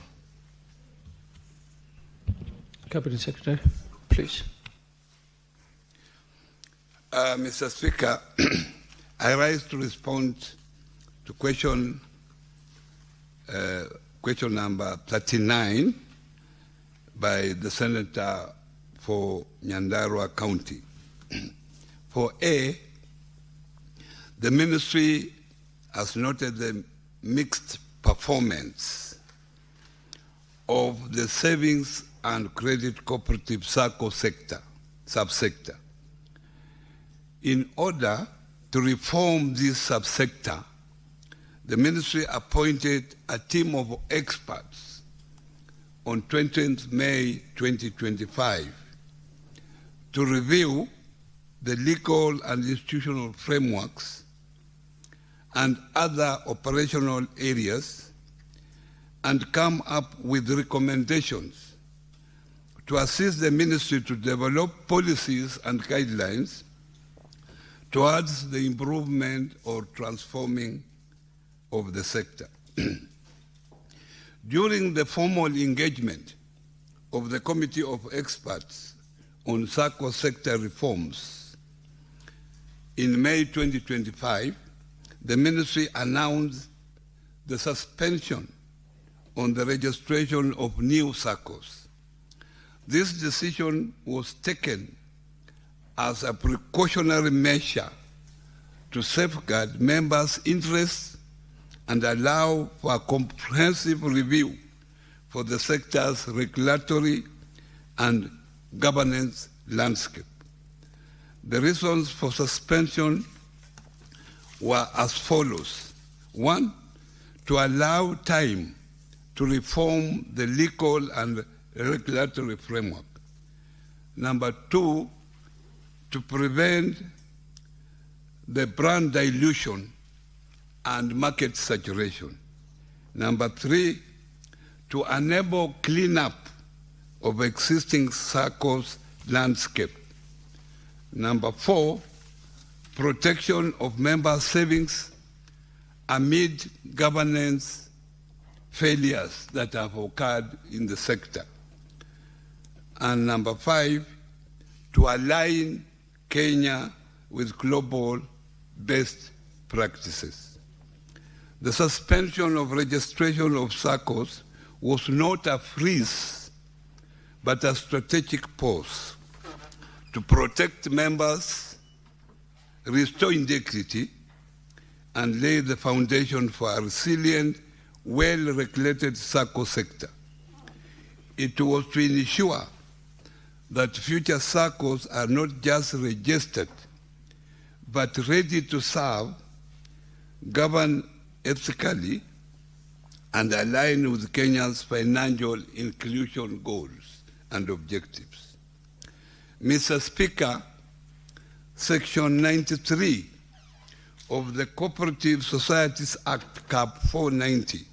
Cabinet Secretary, please. Mr. Speaker, I rise to respond to question number 39 by the Senator for Nyandarua County. For A, the ministry has noted the mixed performance of the savings and credit cooperative SACCO subsector. In order to reform this subsector, the ministry appointed a team of experts on 20th May 2025 to review the legal and institutional frameworks and other operational areas and come up with recommendations to assist the ministry to develop policies and guidelines towards the improvement or transforming of the sector. During the formal engagement of the Committee of Experts on SACCO sector reforms in May 2025, the ministry announced the suspension on the registration of new SACCOs. This decision was taken as a precautionary measure to safeguard members' interests and allow for a comprehensive review for the sector's regulatory and governance landscape. The reasons for suspension were as follows. One, to allow time to reform the legal and regulatory framework. Number two, to prevent the brand dilution and market saturation. Number three, to enable cleanup of existing SACCO's landscape. Number four, protection of member savings amid governance failures that have occurred in the sector. And number five, to align Kenya with global best practices. The suspension of registration of SACCOs was not a freeze, but a strategic pause to protect members, restore integrity, and lay the foundation for a resilient, well-regulated SACCO sector. It was to ensure that future SACCOs are not just registered, but ready to serve, govern ethically, and align with Kenya's financial inclusion goals and objectives. Mr. Speaker, Section 93 of the Cooperative Societies Act, CAP 490,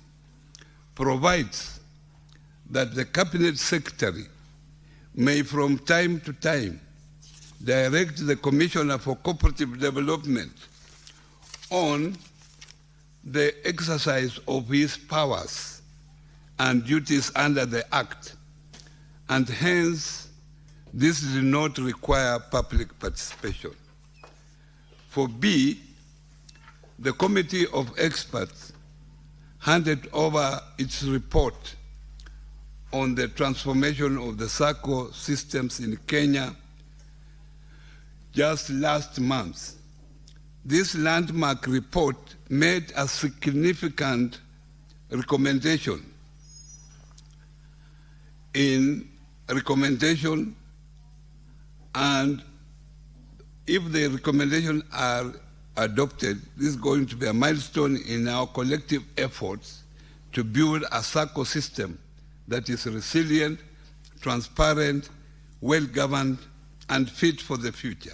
provides that the Cabinet Secretary may from time to time direct the Commissioner for Cooperative Development on the exercise of his powers and duties under the Act, and hence this did not require public participation. For B, the Committee of Experts handed over its report on the transformation of the SACCO systems in Kenya just last month. This landmark report made a significant recommendation and if the recommendations are adopted, this is going to be a milestone in our collective efforts to build a SACCO system that is resilient, transparent, well-governed, and fit for the future.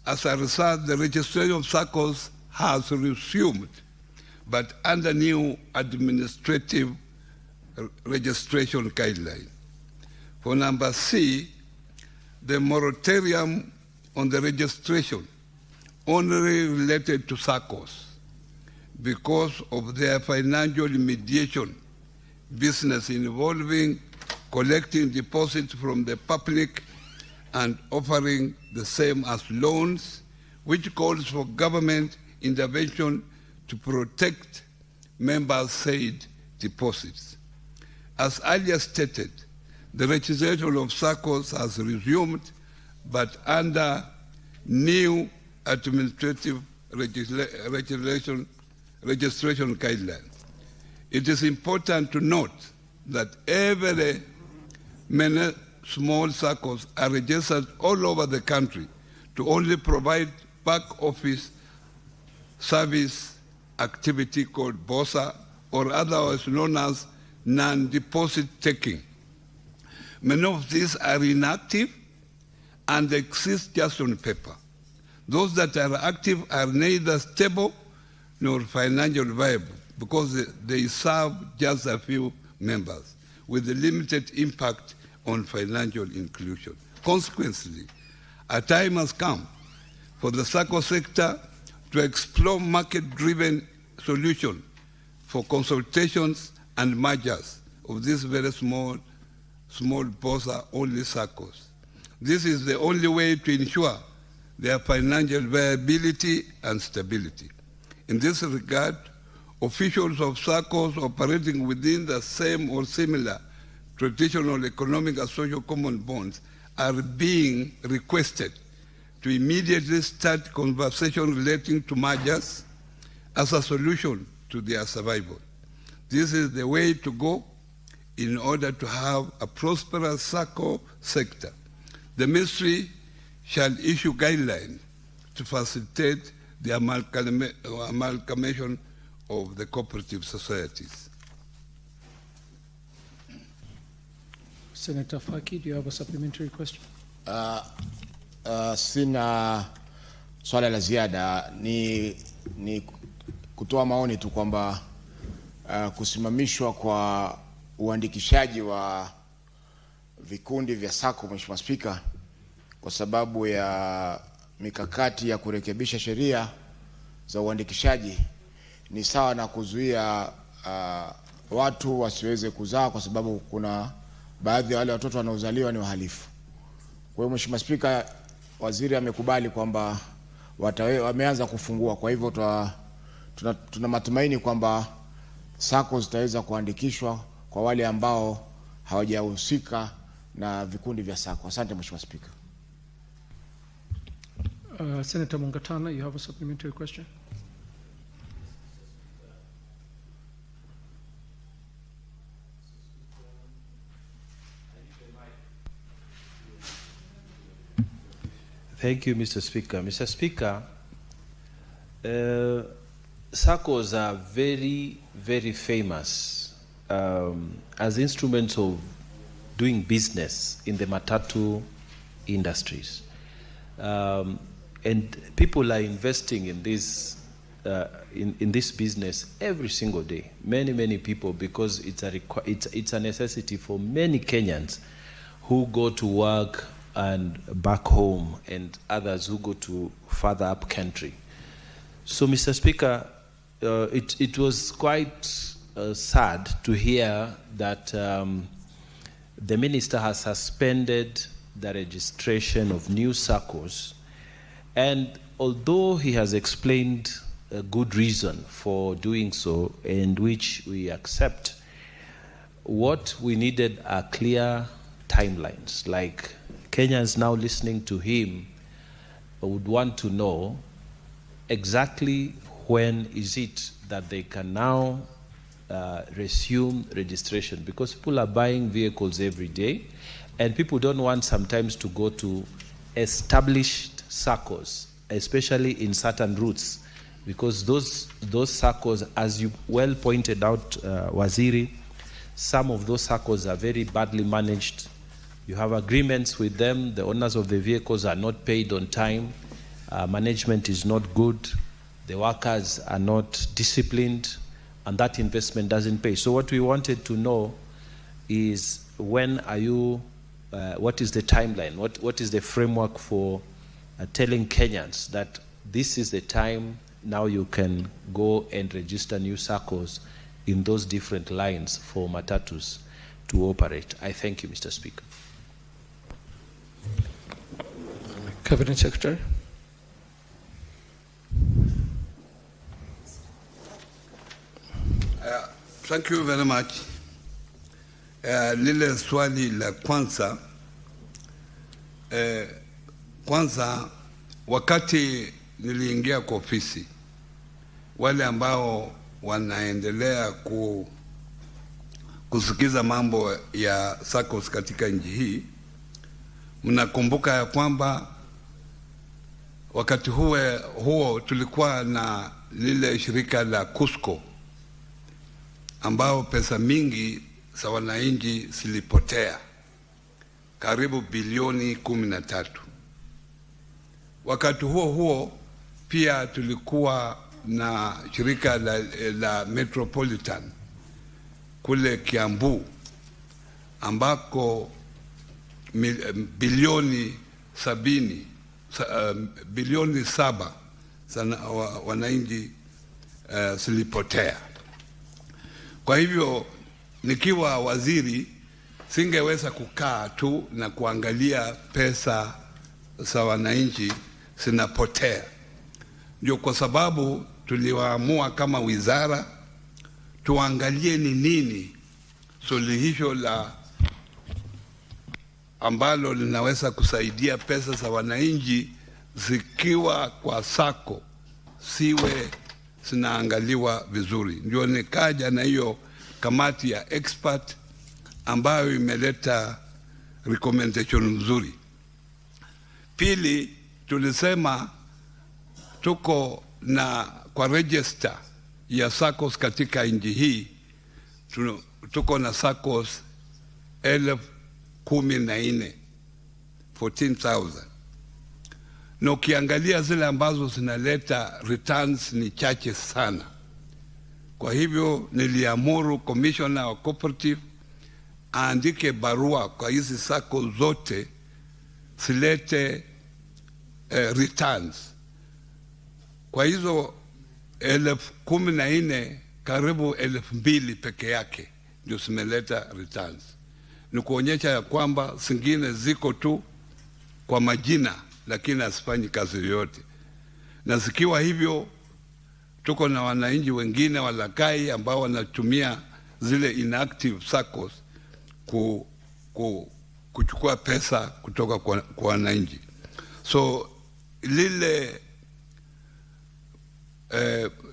As a result, the registration of SACCOs has resumed, but under new administrative registration guidelines. For number C, the moratorium on the registration only related to SACCOs because of their financial mediation business involving collecting deposits from the public and offering the same as loans, which calls for government intervention to protect members' said deposits. As earlier stated, the registration of SACCOs has resumed, but under new administrative registration guidelines. It is important to note that many small SACCOs are registered all over the country to only provide back office service activity called BOSA, or otherwise known as non-deposit taking. Many of these are inactive and exist just on paper. Those that are active are neither stable nor financially viable because they serve just a few members with a limited impact on financial inclusion. Consequently, a time has come for the SACCO sector to explore market-driven solutions for consultations and mergers of these very small BOSA-only SACCOs. This is the only way to ensure their financial viability and stability. In this regard, officials of SACCOs operating within the same or similar traditional economic and social common bonds are being requested to immediately start conversation relating to mergers as a solution to their survival. This is the way to go in order to have a prosperous SACCO sector. The ministry shall issue guidelines to facilitate the amalgamation of the cooperative societies. Senator Faki, do you have a supplementary question? Sina swala la ziada, ni kutoa maoni tu kwamba kusimamishwa kwa uandikishaji wa vikundi vya SACCO, Mheshimiwa Spika, kwa sababu ya mikakati ya kurekebisha sheria za uandikishaji ni sawa na kuzuia watu wasiweze kuzaa, kwa sababu kuna baadhi ya wale watoto wanaozaliwa ni wahalifu. Kwa hiyo Mheshimiwa Spika, waziri amekubali kwamba wameanza kufungua. Kwa hivyo tuna matumaini kwamba SACCO zitaweza kuandikishwa kwa wale ambao hawajahusika na vikundi vya SACCO. Asante Mheshimiwa Spika. Senator Mungatana, you have a supplementary question? Thank you, Mr. Speaker. Mr. Speaker, SACCOs are very, very famous as instruments of doing business in the matatu industries. And people are investing in this business every single day. Many people, because it's a necessity for many Kenyans who go to work and back home, and others who go to further up country. So, Mr. Speaker, it was quite sad to hear that the minister has suspended the registration of new SACCOs, and although he has explained a good reason for doing so, and which we accept, what we needed are clear timelines. Like, Kenyans now listening to him would want to know exactly when is it that they can now resume registration, because people are buying vehicles every day, and people don't want sometimes to go to established SACCOs, especially in certain routes, because those SACCOs, as you well pointed out, Waziri, some of those SACCOs are very badly managed. You have agreements with them, the owners of the vehicles are not paid on time, management is not good, the workers are not disciplined, and that investment doesn't pay. So what we wanted to know is, when are you, what is the timeline, what is the framework for telling Kenyans that this is the time now you can go and register new SACCOs in those different lines for matatus to operate? I thank you, Mr. Speaker. Cabinet Secretary. Thank you very much. lile swali la kwanza, kwanza wakati niliingia kwa ofisi, wale ambao wanaendelea kusikiza mambo ya SACCOS katika nchi hii, mnakumbuka ya kwamba wakati huo tulikuwa na lile shirika la KUSCO ambao pesa mingi za wananchi zilipotea, karibu bilioni 13. Wakati huo pia tulikuwa na shirika la Metropolitan kule Kiambu ambako bilioni 7 sana wananchi zilipotea. Kwa hivyo nikiwa waziri singeweza kukaa tu na kuangalia pesa za wananchi zinapotea. Ndio kwa sababu tuliwaamua kama wizara tuangalie ni nini suluhisho la ambalo linaweza kusaidia pesa za wananchi zikiwa kwa SACCO siwe zinaangaliwa vizuri. Ndio nikaja na hiyo kamati ya expert ambayo imeleta recommendation nzuri. Pili, tulisema tuko na kwa register ya SACCOS katika nchi hii tuko na SACCOS 14,000 na ukiangalia zile ambazo zinaleta returns ni chache sana. Kwa hivyo niliamuru commissioner wa cooperative aandike barua kwa hizi SACCO zote silete returns. Kwa hizo 14,000 karibu 2,000 peke yake ndio zimeleta returns. Ni kuonyesha ya kwamba zingine ziko tu kwa majina lakini asifanyi kazi yoyote. Na zikiwa hivyo, tuko na wananchi wengine walakai ambao wanatumia zile inactive SACCOS kuchukua pesa kutoka kwa wananchi. So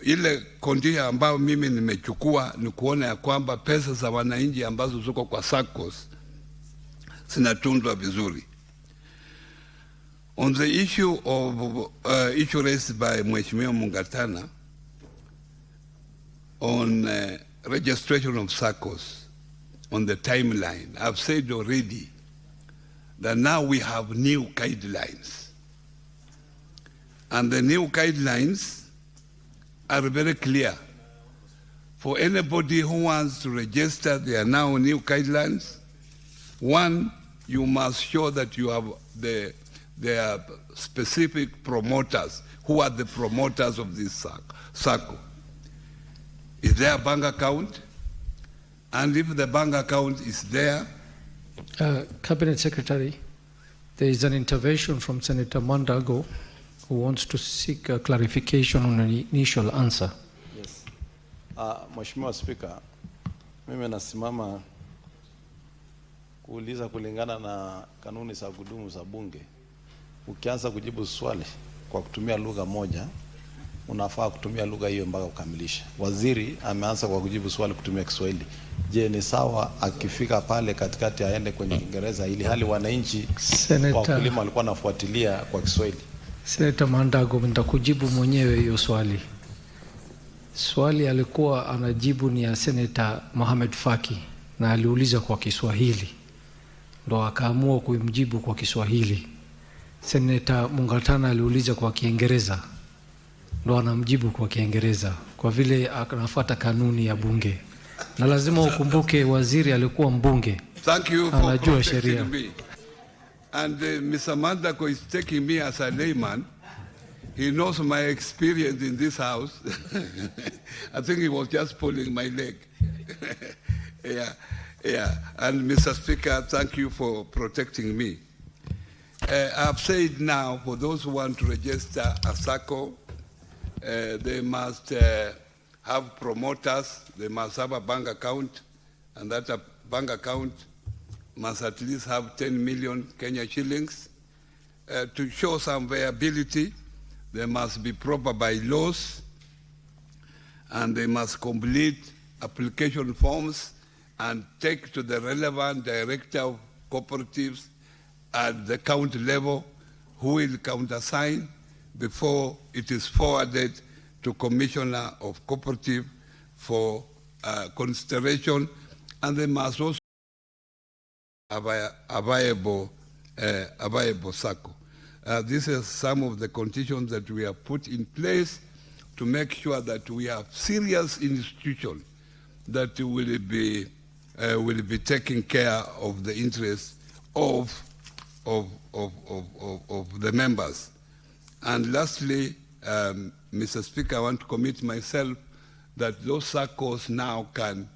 ile kondia ambayo mimi nimechukua ni kuona ya kwamba pesa za wananchi ambazo ziko kwa SACCOS zinatunzwa vizuri. On the issue raised by Mheshimiwa Mungatana on registration of SACCOS, on the timeline, I've said already that now we have new guidelines. And the new guidelines are very clear. For anybody who wants to register, there are now new guidelines. One, you must show that you have their specific promoters. Who are the promoters of this SACCO? Is there a bank account? And if the bank account is there... Cabinet Secretary, there is an intervention from Senator Mandago who wants to seek a clarification on an initial answer. Yes. Mheshimiwa Speaker, mimi nasimama kuuliza kulingana na kanuni za kudumu za bunge. Ukianza kujibu swali kwa kutumia lugha moja, unafaa kutumia lugha hiyo mpaka ukamilisha. Waziri ameanza kwa kujibu swali kutumia Kiswahili. Je, ni sawa akifika pale katikati aende kwenye Kiingereza ili hali wananchi wakulima walikuwa nafuatilia kwa Kiswahili? Senator Mandago, nitakujibu mwenyewe hiyo swali. Swali alikuwa anajibu ni ya Senator Mohamed Faki na aliuliza kwa Kiswahili. Ndo akaamua kumjibu kwa Kiswahili. Senator Mungatana aliuliza kwa Kiingereza. Ndo anamjibu kwa Kiingereza kwa vile anafuata kanuni ya bunge. Na lazima ukumbuke waziri alikuwa mbunge. Thank you for anajua sheria. Me. And Mr. Mandako is taking me as a layman. He knows my experience in this house. I think he was just pulling my leg. Yeah. And Mr. Speaker, thank you for protecting me. I've said now, for those who want to register a SACCO, they must have promoters, they must have a bank account, and that bank account must at least have 10 million Kenya shillings. To show some viability, they must be proper bylaws, and they must complete application forms and take to the relevant director of cooperatives at the county level, who will countersign before it is forwarded to Commissioner of Cooperative for consideration, and they must also have a viable circle. This is some of the conditions that we have put in place to make sure that we have serious institutions that will be taking care of the interests of the members. And lastly, Mr. Speaker, I want to commit myself that those circles now can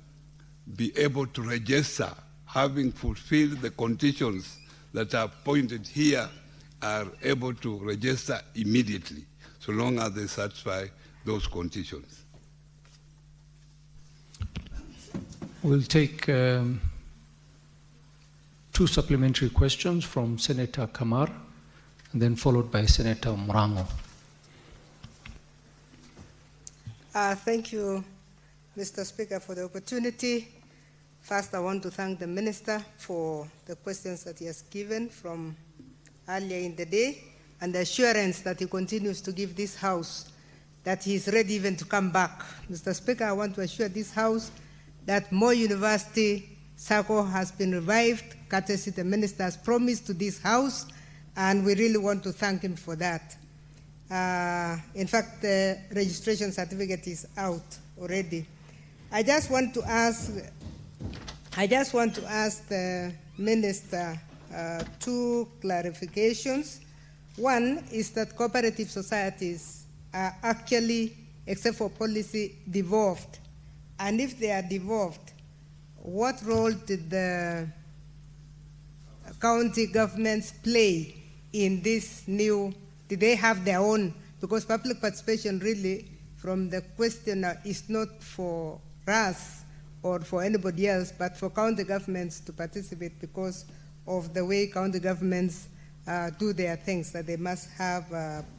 be able to register, having fulfilled the conditions that are pointed here, are able to register immediately, so long as they satisfy those conditions. We'll take 2 supplementary questions from Senator Kamar, and then followed by Senator Murango. Thank you, Mr. Speaker, for the opportunity. First, I want to thank the Minister for the questions that he has given from earlier in the day, and the assurance that he continues to give this House that he is ready even to come back. Mr. Speaker, I want to assure this House that Moi University Circle has been revived, courtesy the Minister's promise to this House, and we really want to thank him for that. In fact, the registration certificate is out already. I just want to ask the Minister 2 clarifications. One is that cooperative societies are actually, except for policy, devolved. And if they are devolved, what role did the county governments play in this new, did they have their own? Because public participation really, from the questioner, is not for us or for anybody else, but for county governments to participate because of the way county governments do their things, that they must have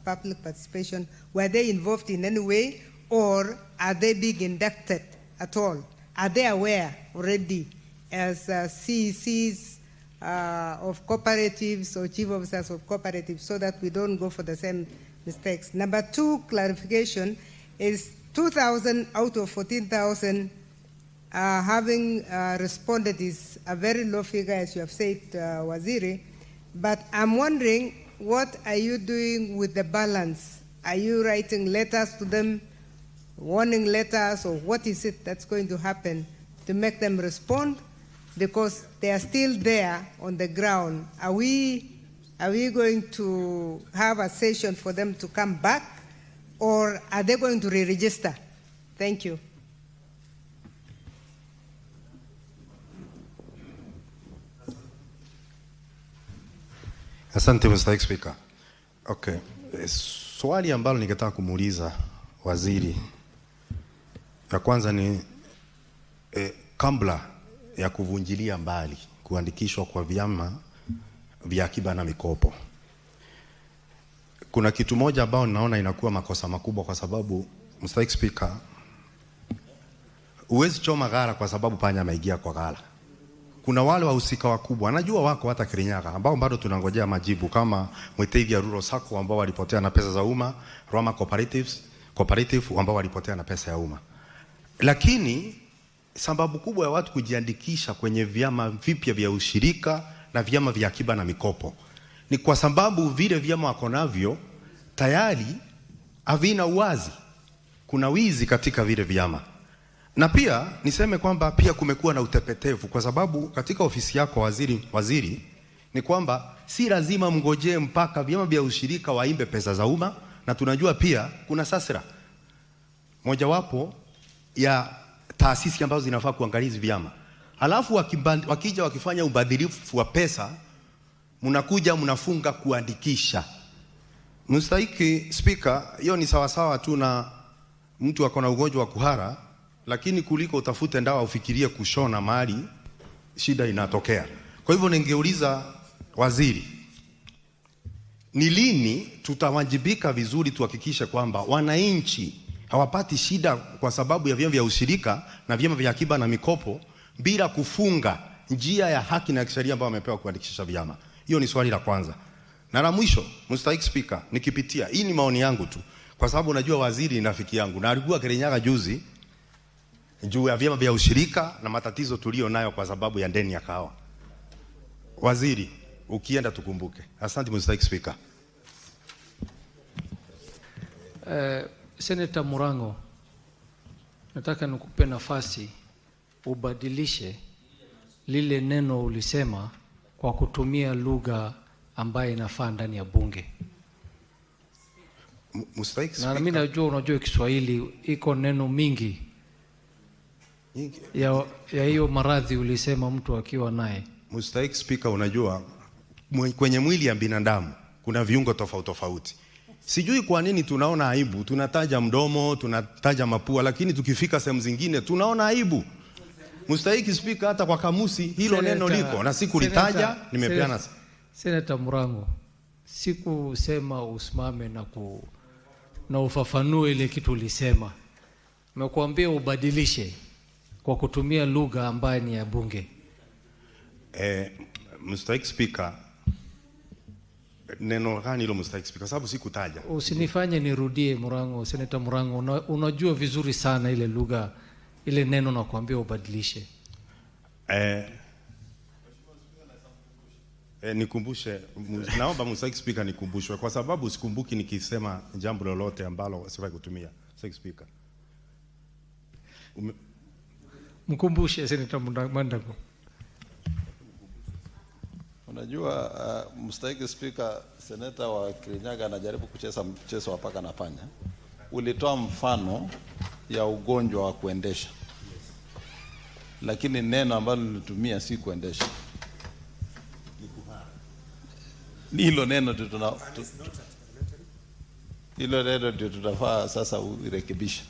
public participation. Were they involved in any way, or are they being inducted at all? Are they aware already as CECs of cooperatives or chief officers of cooperatives, so that we don't go for the same mistakes? Number 2 clarification is 2,000 out of 14,000 having responded is a very low figure, as you have said, Waziri. But I'm wondering, what are you doing with the balance? Are you writing letters to them, warning letters, or what is it that's going to happen to make them respond? Because they are still there on the ground. Are we going to have a session for them to come back, or are they going to re-register? Thank you. Asante Mr. Speaker. Okay. Swali ambalo ningetaka kumuuliza waziri ya kwanza ni kabla ya kuvunjilia mbali kuandikishwa kwa vyama vya akiba na mikopo, kuna kitu moja ambao naona inakuwa makosa makubwa, kwa sababu Mr. Speaker, huwezi choma gara kwa sababu panya ameingia kwa gara. Kuna wale wahusika wakubwa, najua wako hata Kirinyaga, ambao bado tunangojea majibu, kama Mwetevia Rural Sacco ambao walipotea na pesa za umma, Roma Cooperative ambao walipotea na pesa ya umma. Lakini sababu kubwa ya watu kujiandikisha kwenye vyama vipya vya ushirika na vyama vya akiba na mikopo ni kwa sababu vile vyama wako navyo tayari havina uwazi. Kuna wizi katika vile vyama. Na pia niseme kwamba pia kumekuwa na utepetevu, kwa sababu katika ofisi yako waziri ni kwamba si lazima mngojee mpaka vyama vya ushirika waimbe pesa za umma, na tunajua pia kuna sasra mojawapo ya taasisi ambazo zinafaa kuangalia hizi vyama. Alafu wakija wakifanya ubadhirifu wa pesa, mnakuja mnafunga kuandikisha. Mr. Speaker, hiyo ni sawasawa tu na mtu akona ugonjwa wa kuhara, lakini kuliko utafute ndawa ufikirie kushona mali shida inatokea. Kwa hivyo ningeuliza waziri, ni lini tutawajibika vizuri tuhakikishe kwamba wananchi hawapati shida kwa sababu ya vyama vya ushirika na vyama vya akiba na mikopo bila kufunga njia ya haki na kisheria ambayo wamepewa kuandikisha vyama? Hiyo ni swali la kwanza. Na la mwisho, Mstahiki Speaker, nikipitia, hii ni maoni yangu tu, kwa sababu najua waziri ni rafiki yangu na alikuwa Kirinyaga juzi juu ya vyama vya ushirika na matatizo tulio nayo kwa sababu ya ndeni ya kahawa. Waziri, ukienda tukumbuke. Asante Mstahiki Speaker. Senator Murango, nataka nikupe nafasi ubadilishe lile neno ulisema kwa kutumia lugha ambayo inafaa ndani ya bunge. Mstahiki Speaker, na mimi najua unajua Kiswahili iko neno mingi ya hiyo maradhi ulisema mtu akiwa naye. Mstahiki Speaker, unajua kwenye mwili ya binadamu kuna viungo tofauti tofauti. Sijui kwa nini tunaona aibu, tunataja mdomo, tunataja mapua, lakini tukifika sehemu zingine tunaona aibu. Mstahiki Speaker, hata kwa kamusi hilo neno liko na sikulitaja, nimepeana. Senator Murango, sikusema usimame na ufafanue ile kitu ulisema. Nimekuambia ubadilishe kwa kutumia lugha ambayo ni ya bunge. Mstahiki Speaker, neno gani hilo Mstahiki Speaker? Sababu sikutaja. Usinifanye nirudie Murango, Senator Murango, unajua vizuri sana ile lugha, ile neno na kuambia ubadilishe. Nikumbushe, naomba Mstahiki Speaker nikumbushwe kwa sababu sikumbuki nikisema jambo lolote ambalo sifai kutumia. Mstahiki Speaker. Mkumbushe Senator Mandago. Unajua Mstahiki Speaker, seneta wa Kirinyaga anajaribu kucheza mchezo wa paka na panya. Ulitoa mfano ya ugonjwa wa kuendesha, lakini neno ambalo nilitumia si kuendesha. Hilo neno ndio tunafaa sasa urekebisha.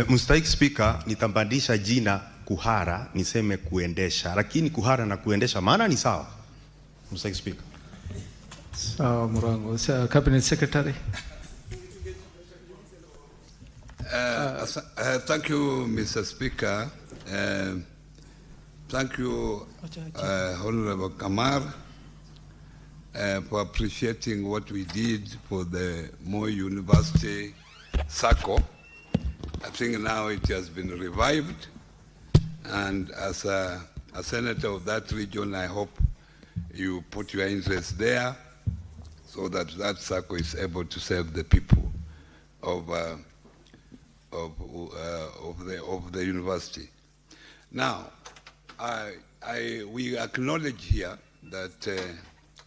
Mstahiki Speaker, nitambadilisha jina kuhara niseme kuendesha, lakini kuhara na kuendesha maana ni sawa. Mstahiki Speaker. Sawa Murango. Cabinet Secretary. Thank you, Mr. Speaker. Thank you, Honorable Kamar, for appreciating what we did for the Moi University SACCO. I think now it has been revived, and as a senator of that region, I hope you put your interest there so that that SACCO is able to serve the people of the university. Now, we acknowledge here that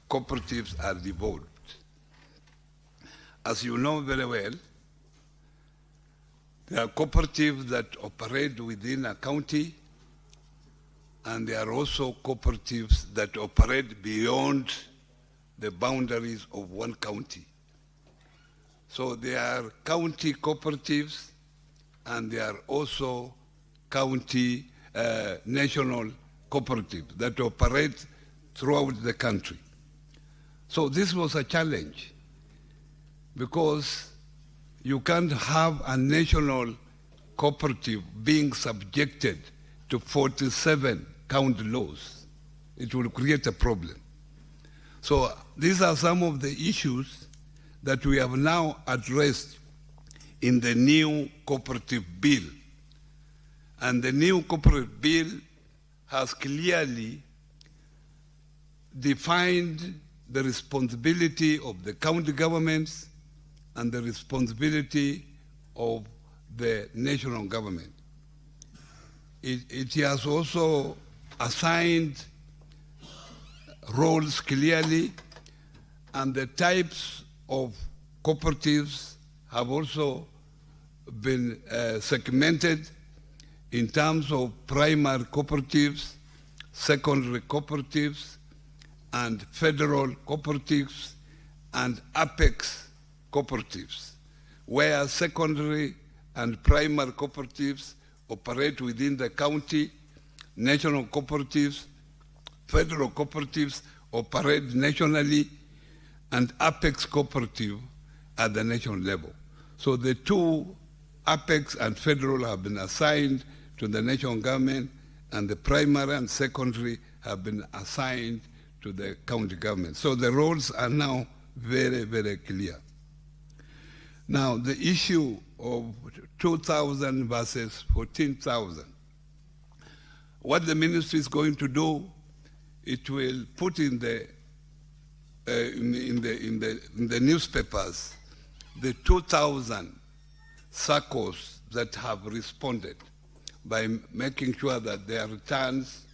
cooperatives are devolved. As you know very well, there are cooperatives that operate within a county, and there are also cooperatives that operate beyond the boundaries of one county. So there are county cooperatives, and there are also county national cooperatives that operate throughout the country. So this was a challenge, because you can't have a national cooperative being subjected to 47 county laws. It will create a problem. So these are some of the issues that we have now addressed in the new cooperative bill. And the new cooperative bill has clearly defined the responsibility of the county governments and the responsibility of the national government. It has also assigned roles clearly, and the types of cooperatives have also been segmented in terms of primary cooperatives, secondary cooperatives, and federal cooperatives, and apex cooperatives, where secondary and primary cooperatives operate within the county, national cooperatives, federal cooperatives operate nationally, and Apex cooperative at the national level. So the two, Apex and federal, have been assigned to the national government, and the primary and secondary have been assigned to the county government. So the roles are now very, very clear. Now, the issue of 2,000 versus 14,000. What the ministry is going to do, it will put in the newspapers the 2,000 SACCOs that have responded by making sure that their returns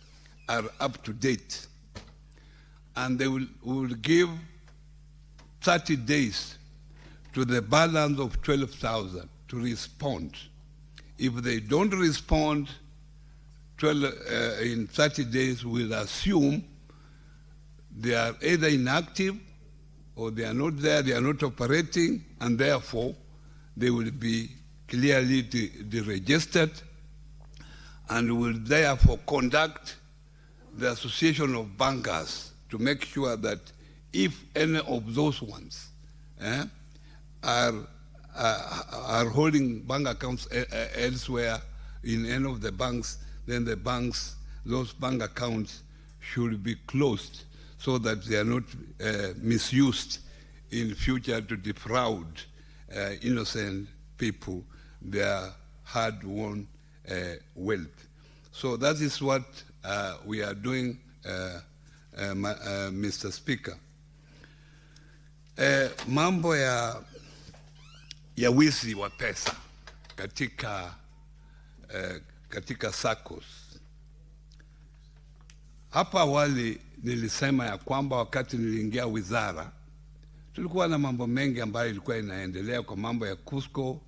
are up to date. And they will give 30 days to the balance of 12,000 to respond. If they don't respond in 30 days, we'll assume they are either inactive or they are not there, they are not operating, and therefore they will be clearly deregistered, and will therefore conduct the Association of Bankers to make sure that if any of those ones are holding bank accounts elsewhere in any of the banks, then the banks, those bank accounts should be closed so that they are not misused in future to defraud innocent people their hard-won wealth. So that is what we are doing, Mr. Speaker. Mambo ya wizi wa pesa katika SACCOs. Hapa awali nilisema ya kwamba wakati niliingia wizara, tulikuwa na mambo mengi ambayo ilikuwa inaendelea kwa mambo ya Cusco,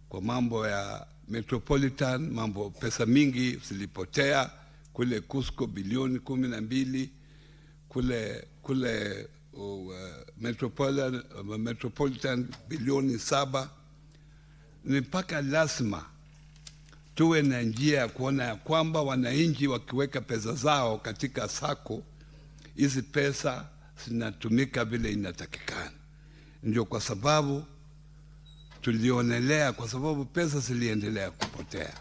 kwa mambo ya Metropolitan, mambo pesa mingi zilipotea kule Cusco bilioni 12, kule Metropolitan bilioni 7. Ni mpaka lazima tuwe na njia ya kuona ya kwamba wananchi wakiweka pesa zao katika SACCO, hizi pesa zinatumika vile inatakikana. Ndio kwa sababu tulionelea, kwa sababu pesa ziliendelea kupotea,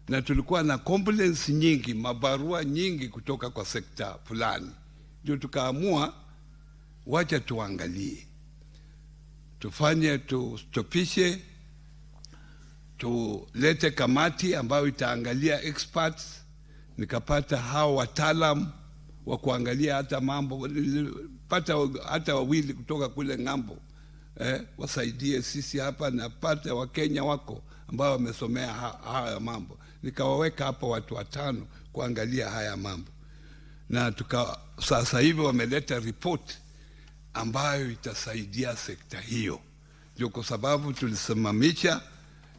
na tulikuwa na complaints nyingi, mabarua nyingi kutoka kwa sekta fulani. Ndio tukaamua wacha tuangalie, tustopishe, tulete kamati ambayo itaangalia experts. Nikapata hao wataalam wa kuangalia hata mambo, nilipata hata wawili kutoka kule ng'ambo wasaidie sisi hapa, na pata Wakenya wako ambao wamesomea haya mambo. Nikawaweka hapa watu 5 kuangalia haya mambo, na sasa hivi wameleta report ambayo itasaidia sekta hiyo. Ndio kwa sababu tulisimamisha,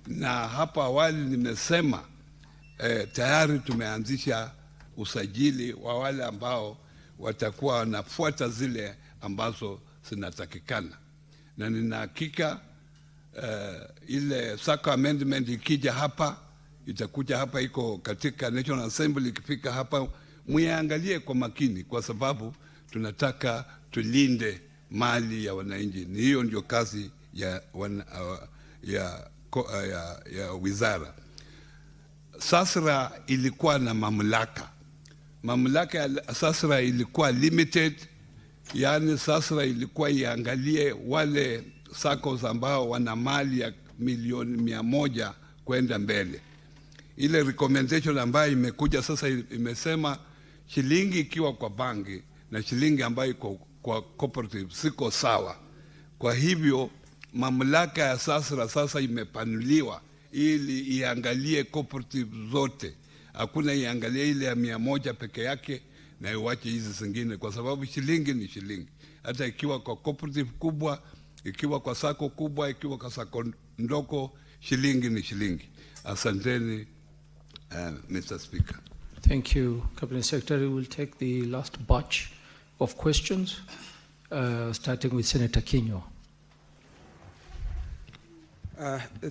na hapa awali nimesema tayari tumeanzisha usajili wa wale ambao watakuwa wanafuata zile ambazo zinatakikana, na nina hakika ile SACCO amendment ikija hapa, itakuja hapa, iko katika National Assembly, ikifika hapa muiangalie kwa makini, kwa sababu tunataka tulinde mali ya wananchi. Ni hiyo ndio kazi ya wizara. SASRA ilikuwa na mamlaka ya SASRA ilikuwa limited, yani SASRA ilikuwa iangalie wale SACCOs ambao wana mali ya milioni 100 kwenda mbele. Ile recommendation ambayo imekuja sasa imesema shilingi ikiwa kwa banki na shilingi ambayo kwa cooperative siko sawa. Kwa hivyo mamlaka ya SASRA sasa imepanuliwa ili iangalie cooperative zote. Hakuna iangalie ile ya 100 peke yake na iwache hizi zingine, kwa sababu shilingi ni shilingi. Hata ikiwa kwa cooperative kubwa, ikiwa kwa SACCO kubwa, ikiwa kwa SACCO ndogo, shilingi ni shilingi. Asanteni, Mr. Speaker. Thank you, Cabinet Secretary. We'll take the last batch of questions, starting with Senator Kinyo.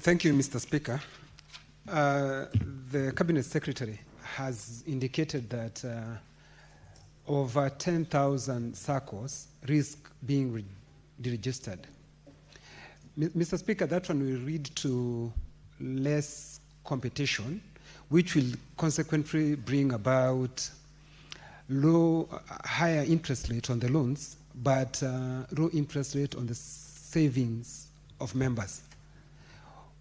Thank you, Mr. Speaker. The Cabinet Secretary has indicated that over 10,000 SACCOs risk being deregistered. Mr. Speaker, that one will lead to less competition, which will consequently bring about higher interest rate on the loans, but low interest rate on the savings of members.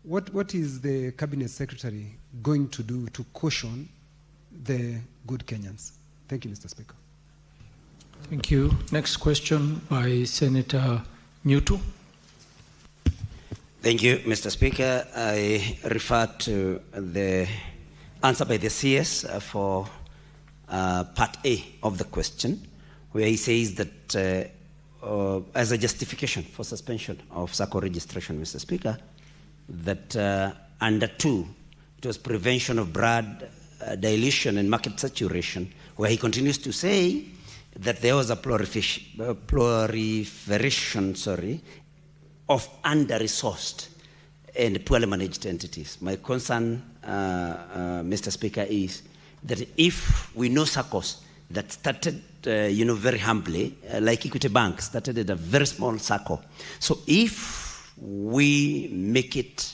What is the Cabinet Secretary going to do to caution the good Kenyans? Thank you, Mr. Speaker. Thank you. Next question by Senator Newton. Thank you, Mr. Speaker. I refer to the answer by the CS for part A of the question, where he says that as a justification for suspension of SACCO registration, Mr. Speaker, that under 2, it was prevention of broad dilution and market saturation, where he continues to say that there was a proliferation of under-resourced and poorly managed entities. My concern, Mr. Speaker, is that if we know SACCOs that started, very humbly, like Equity Bank started at a very small SACCO. So if we make it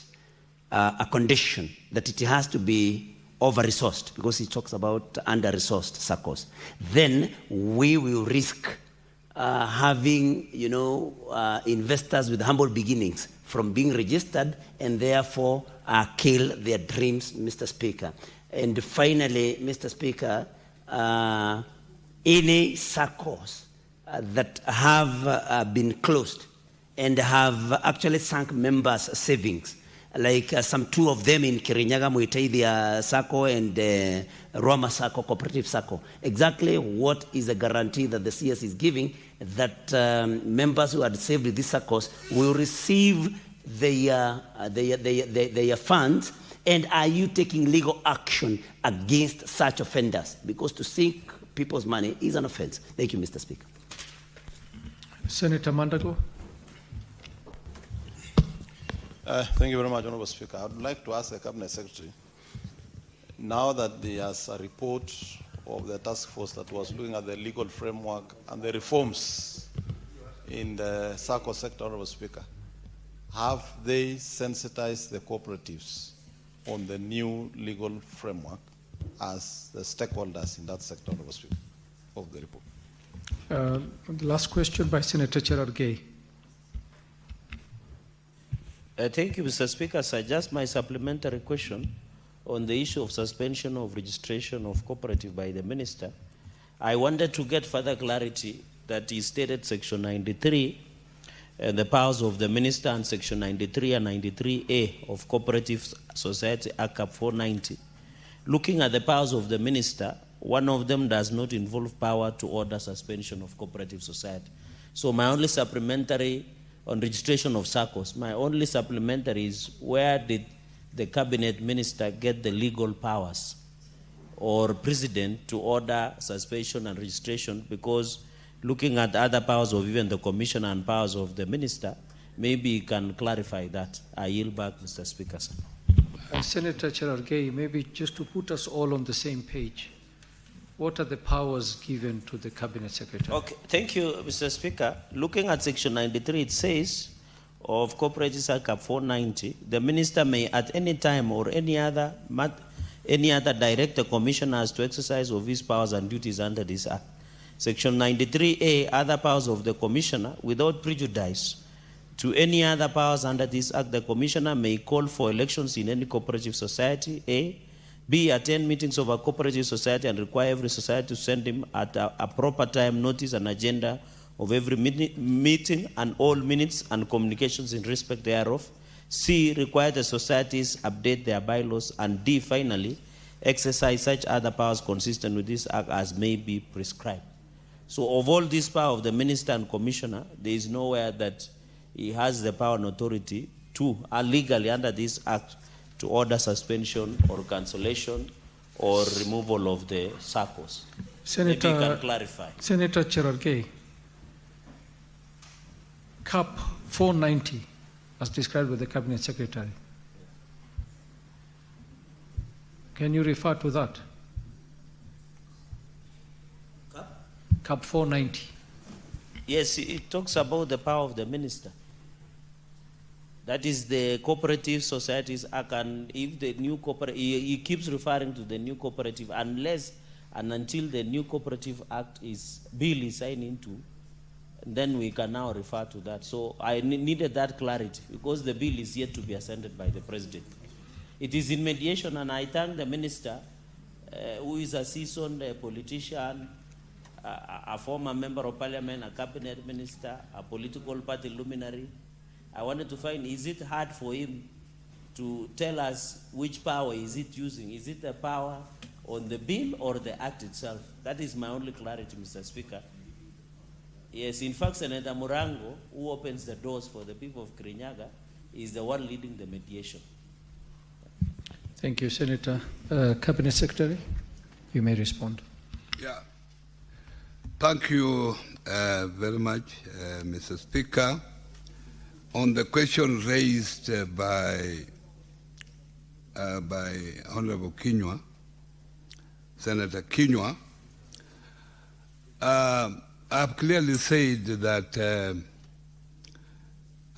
a condition that it has to be over-resourced, because he talks about under-resourced SACCOs, then we will risk having, investors with humble beginnings from being registered and therefore kill their dreams, Mr. Speaker. And finally, Mr. Speaker, any SACCOs that have been closed and have actually sunk members' savings, like some 2 of them in Kirinyaga, Muitaithia SACCO and Roma SACCO, Cooperative SACCO. Exactly what is the guarantee that the CS is giving that members who had saved with these SACCOs will receive their funds, and are you taking legal action against such offenders? Because to sink people's money is an offense. Thank you, Mr. Speaker. Senator Mandago. Thank you very much, Honorable Speaker. I would like to ask the Cabinet Secretary, now that there's a report of the task force that was looking at the legal framework and the reforms in the SACCO sector, Honorable Speaker, have they sensitized the cooperatives on the new legal framework as the stakeholders in that sector, Honorable Speaker, of the report? The last question by Senator Gerard Gay. Thank you, Mr. Speaker. Sir, just my supplementary question on the issue of suspension of registration of cooperative by the Minister. I wanted to get further clarity that he stated Section 93 and the powers of the Minister, and Section 93 and 93A of Cooperative Society Act 490. Looking at the powers of the Minister, one of them does not involve power to order suspension of cooperative society. So my only supplementary on registration of SACCOs, my only supplementary is, where did the Cabinet Minister get the legal powers or President to order suspension and registration? Because looking at other powers of even the Commissioner and powers of the Minister, maybe you can clarify that. I yield back, Mr. Speaker. Sir. Senator Gerard Gay, maybe just to put us all on the same page, what are the powers given to the Cabinet Secretary? Okay, thank you, Mr. Speaker. Looking at Section 93, it says, of Cooperatives Act 490, the Minister may at any time or any other direct the Commissioners to exercise of his powers and duties under this Act. Section 93A, other powers of the Commissioner, without prejudice to any other powers under this Act, the Commissioner may call for elections in any cooperative society, A. B, attend meetings of a cooperative society and require every society to send him at a proper time notice and agenda of every meeting and all minutes and communications in respect thereof. C, require the societies update their bylaws. And D, finally, exercise such other powers consistent with this Act as may be prescribed. So of all this power of the Minister and Commissioner, there is nowhere that he has the power and authority to, legally under this Act, to order suspension or cancellation or removal of the SACCOs. Senator, maybe you can clarify. Senator Gerard Gay, CAP 490, as described by the Cabinet Secretary. Can you refer to that? CAP 490. Yes, it talks about the power of the minister. That is the Cooperative Societies Act, and if the new he keeps referring to the new cooperative, unless and until the new Cooperative Act bill is signed into, then we can now refer to that. So I needed that clarity because the bill is yet to be ascended by the president. It is in mediation, and I thank the minister, who is a seasoned politician, a former member of parliament, a cabinet minister, a political party luminary. I wanted to find, is it hard for him to tell us which power is it using? Is it the power on the bill or the act itself? That is my only clarity, Mr. Speaker. Yes, in fact, Senator Murango, who opens the doors for the people of Kirinyaga, is the one leading the mediation. Thank you, Senator. Cabinet Secretary, you may respond. Yeah. Thank you very much, Mr. Speaker. On the question raised by Honorable Kinyua, Senator Kinyua, I've clearly said that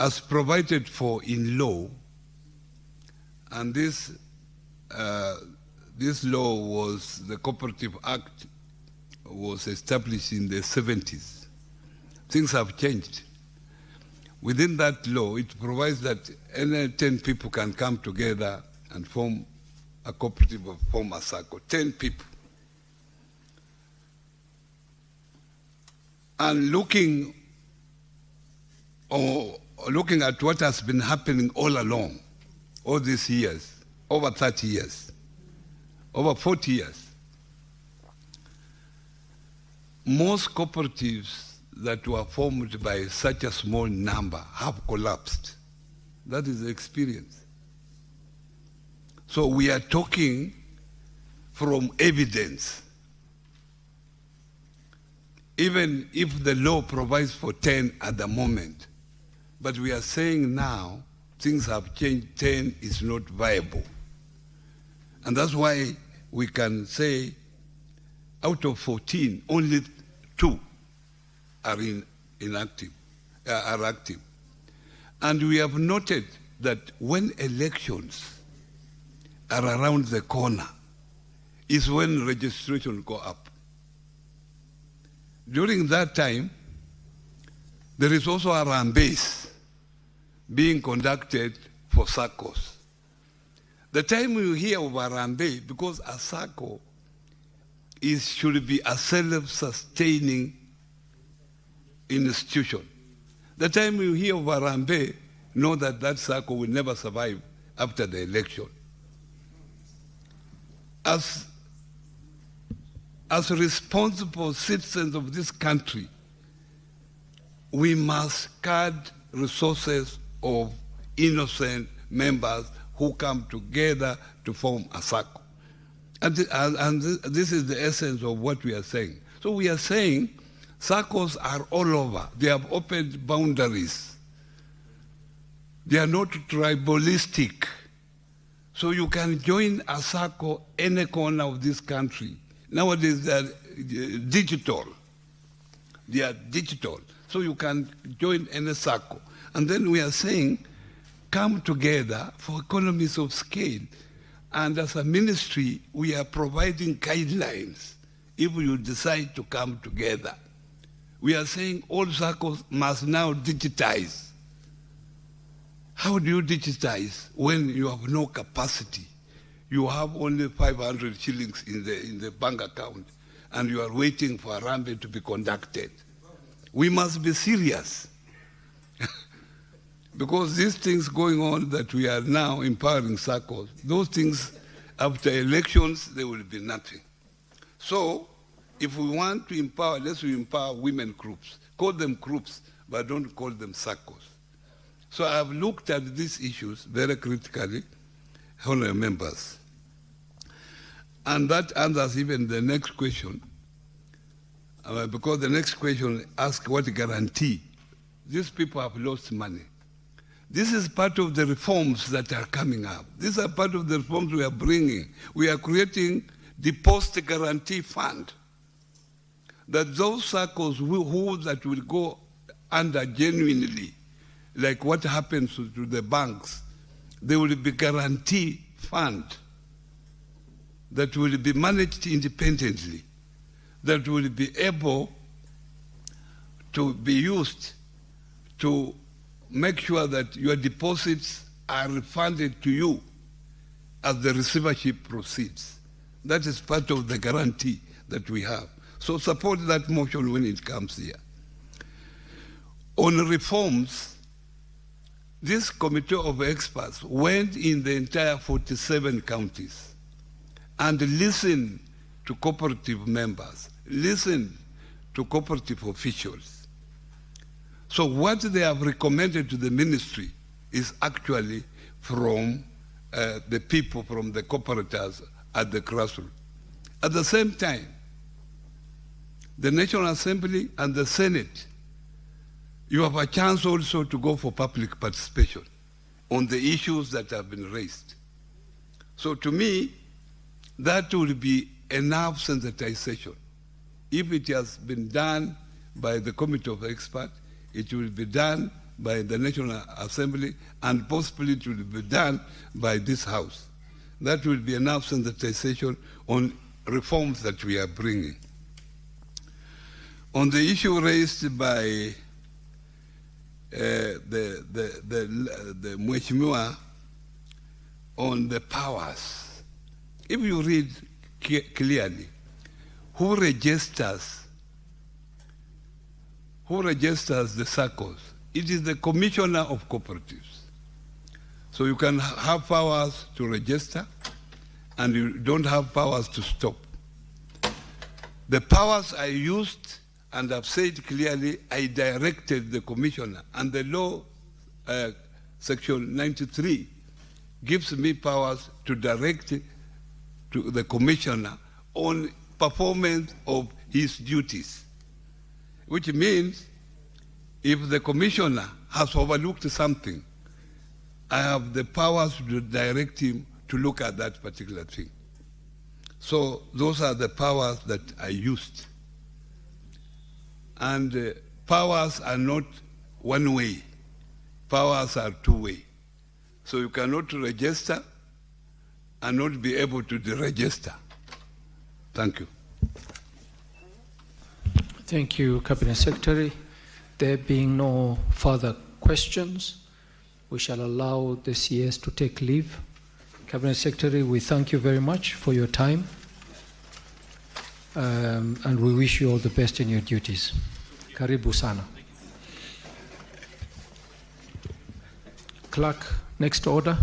as provided for in law, and this law was, the Cooperative Act was established in the 70s. Things have changed. Within that law, it provides that any 10 people can come together and form a cooperative or form a SACCO, 10 people. And looking at what has been happening all along, all these years, over 30 years, over 40 years, most cooperatives that were formed by such a small number have collapsed. That is the experience. So we are talking from evidence. Even if the law provides for 10 at the moment, but we are saying now things have changed, 10 is not viable. And that's why we can say out of 14, only 2 are active. And we have noted that when elections are around the corner is when registration go up. During that time, there is also a rambase being conducted for SACCOs. The time you hear of a rambase, because a SACCO should be a self-sustaining institution. The time you hear of Arambe, know that that SACCO will never survive after the election. As responsible citizens of this country, we must guard resources of innocent members who come together to form a SACCO. And this is the essence of what we are saying. So we are saying SACCOs are all over. They have opened boundaries. They are not tribalistic. So you can join a SACCO any corner of this country. Nowadays they are digital. They are digital. So you can join any SACCO. And then we are saying, come together for economies of scale. And as a ministry, we are providing guidelines if you decide to come together. We are saying all SACCOs must now digitize. How do you digitize when you have no capacity? You have only 500 shillings in the bank account and you are waiting for a rambe to be conducted. We must be serious. Because these things going on that we are now empowering SACCOs, those things after elections, there will be nothing. So, if we want to empower, let's empower women groups. Call them groups, but don't call them SACCOs. So I've looked at these issues very critically, honorable members. And that answers even the next question, because the next question asks what guarantee. These people have lost money. This is part of the reforms that are coming up. These are part of the reforms we are bringing. We are creating the post-guarantee fund. that those circles who that will go under genuinely, like what happens to the banks, there will be guarantee fund that will be managed independently, that will be able to be used to make sure that your deposits are refunded to you as the receivership proceeds. That is part of the guarantee that we have. So support that motion when it comes here. On reforms, this committee of experts went in the entire 47 counties and listened to cooperative members, listened to cooperative officials. So what they have recommended to the ministry is actually from the people, from the cooperatives at the grassroots. At the same time, the National Assembly and the Senate, you have a chance also to go for public participation on the issues that have been raised. So to me, that will be enough sensitization. If it has been done by the Committee of Experts, it will be done by the National Assembly, and possibly it will be done by this House. That will be enough sensitization on reforms that we are bringing. On the issue raised by the Mheshimiwa on the powers, if you read clearly, who registers the circles? It is the Commissioner of Cooperatives. So you can have powers to register, and you don't have powers to stop. The powers I used, and I've said clearly, I directed the Commissioner, and the law, Section 93, gives me powers to direct to the Commissioner on performance of his duties, which means if the Commissioner has overlooked something, I have the powers to direct him to look at that particular thing. So those are the powers that I used. And powers are not one way. Powers are two way. So you cannot register and not be able to deregister. Thank you. Thank you, Cabinet Secretary. There being no further questions, we shall allow the CS to take leave. Cabinet Secretary, we thank you very much for your time, and we wish you all the best in your duties. Karibu sana. Clerk, next order.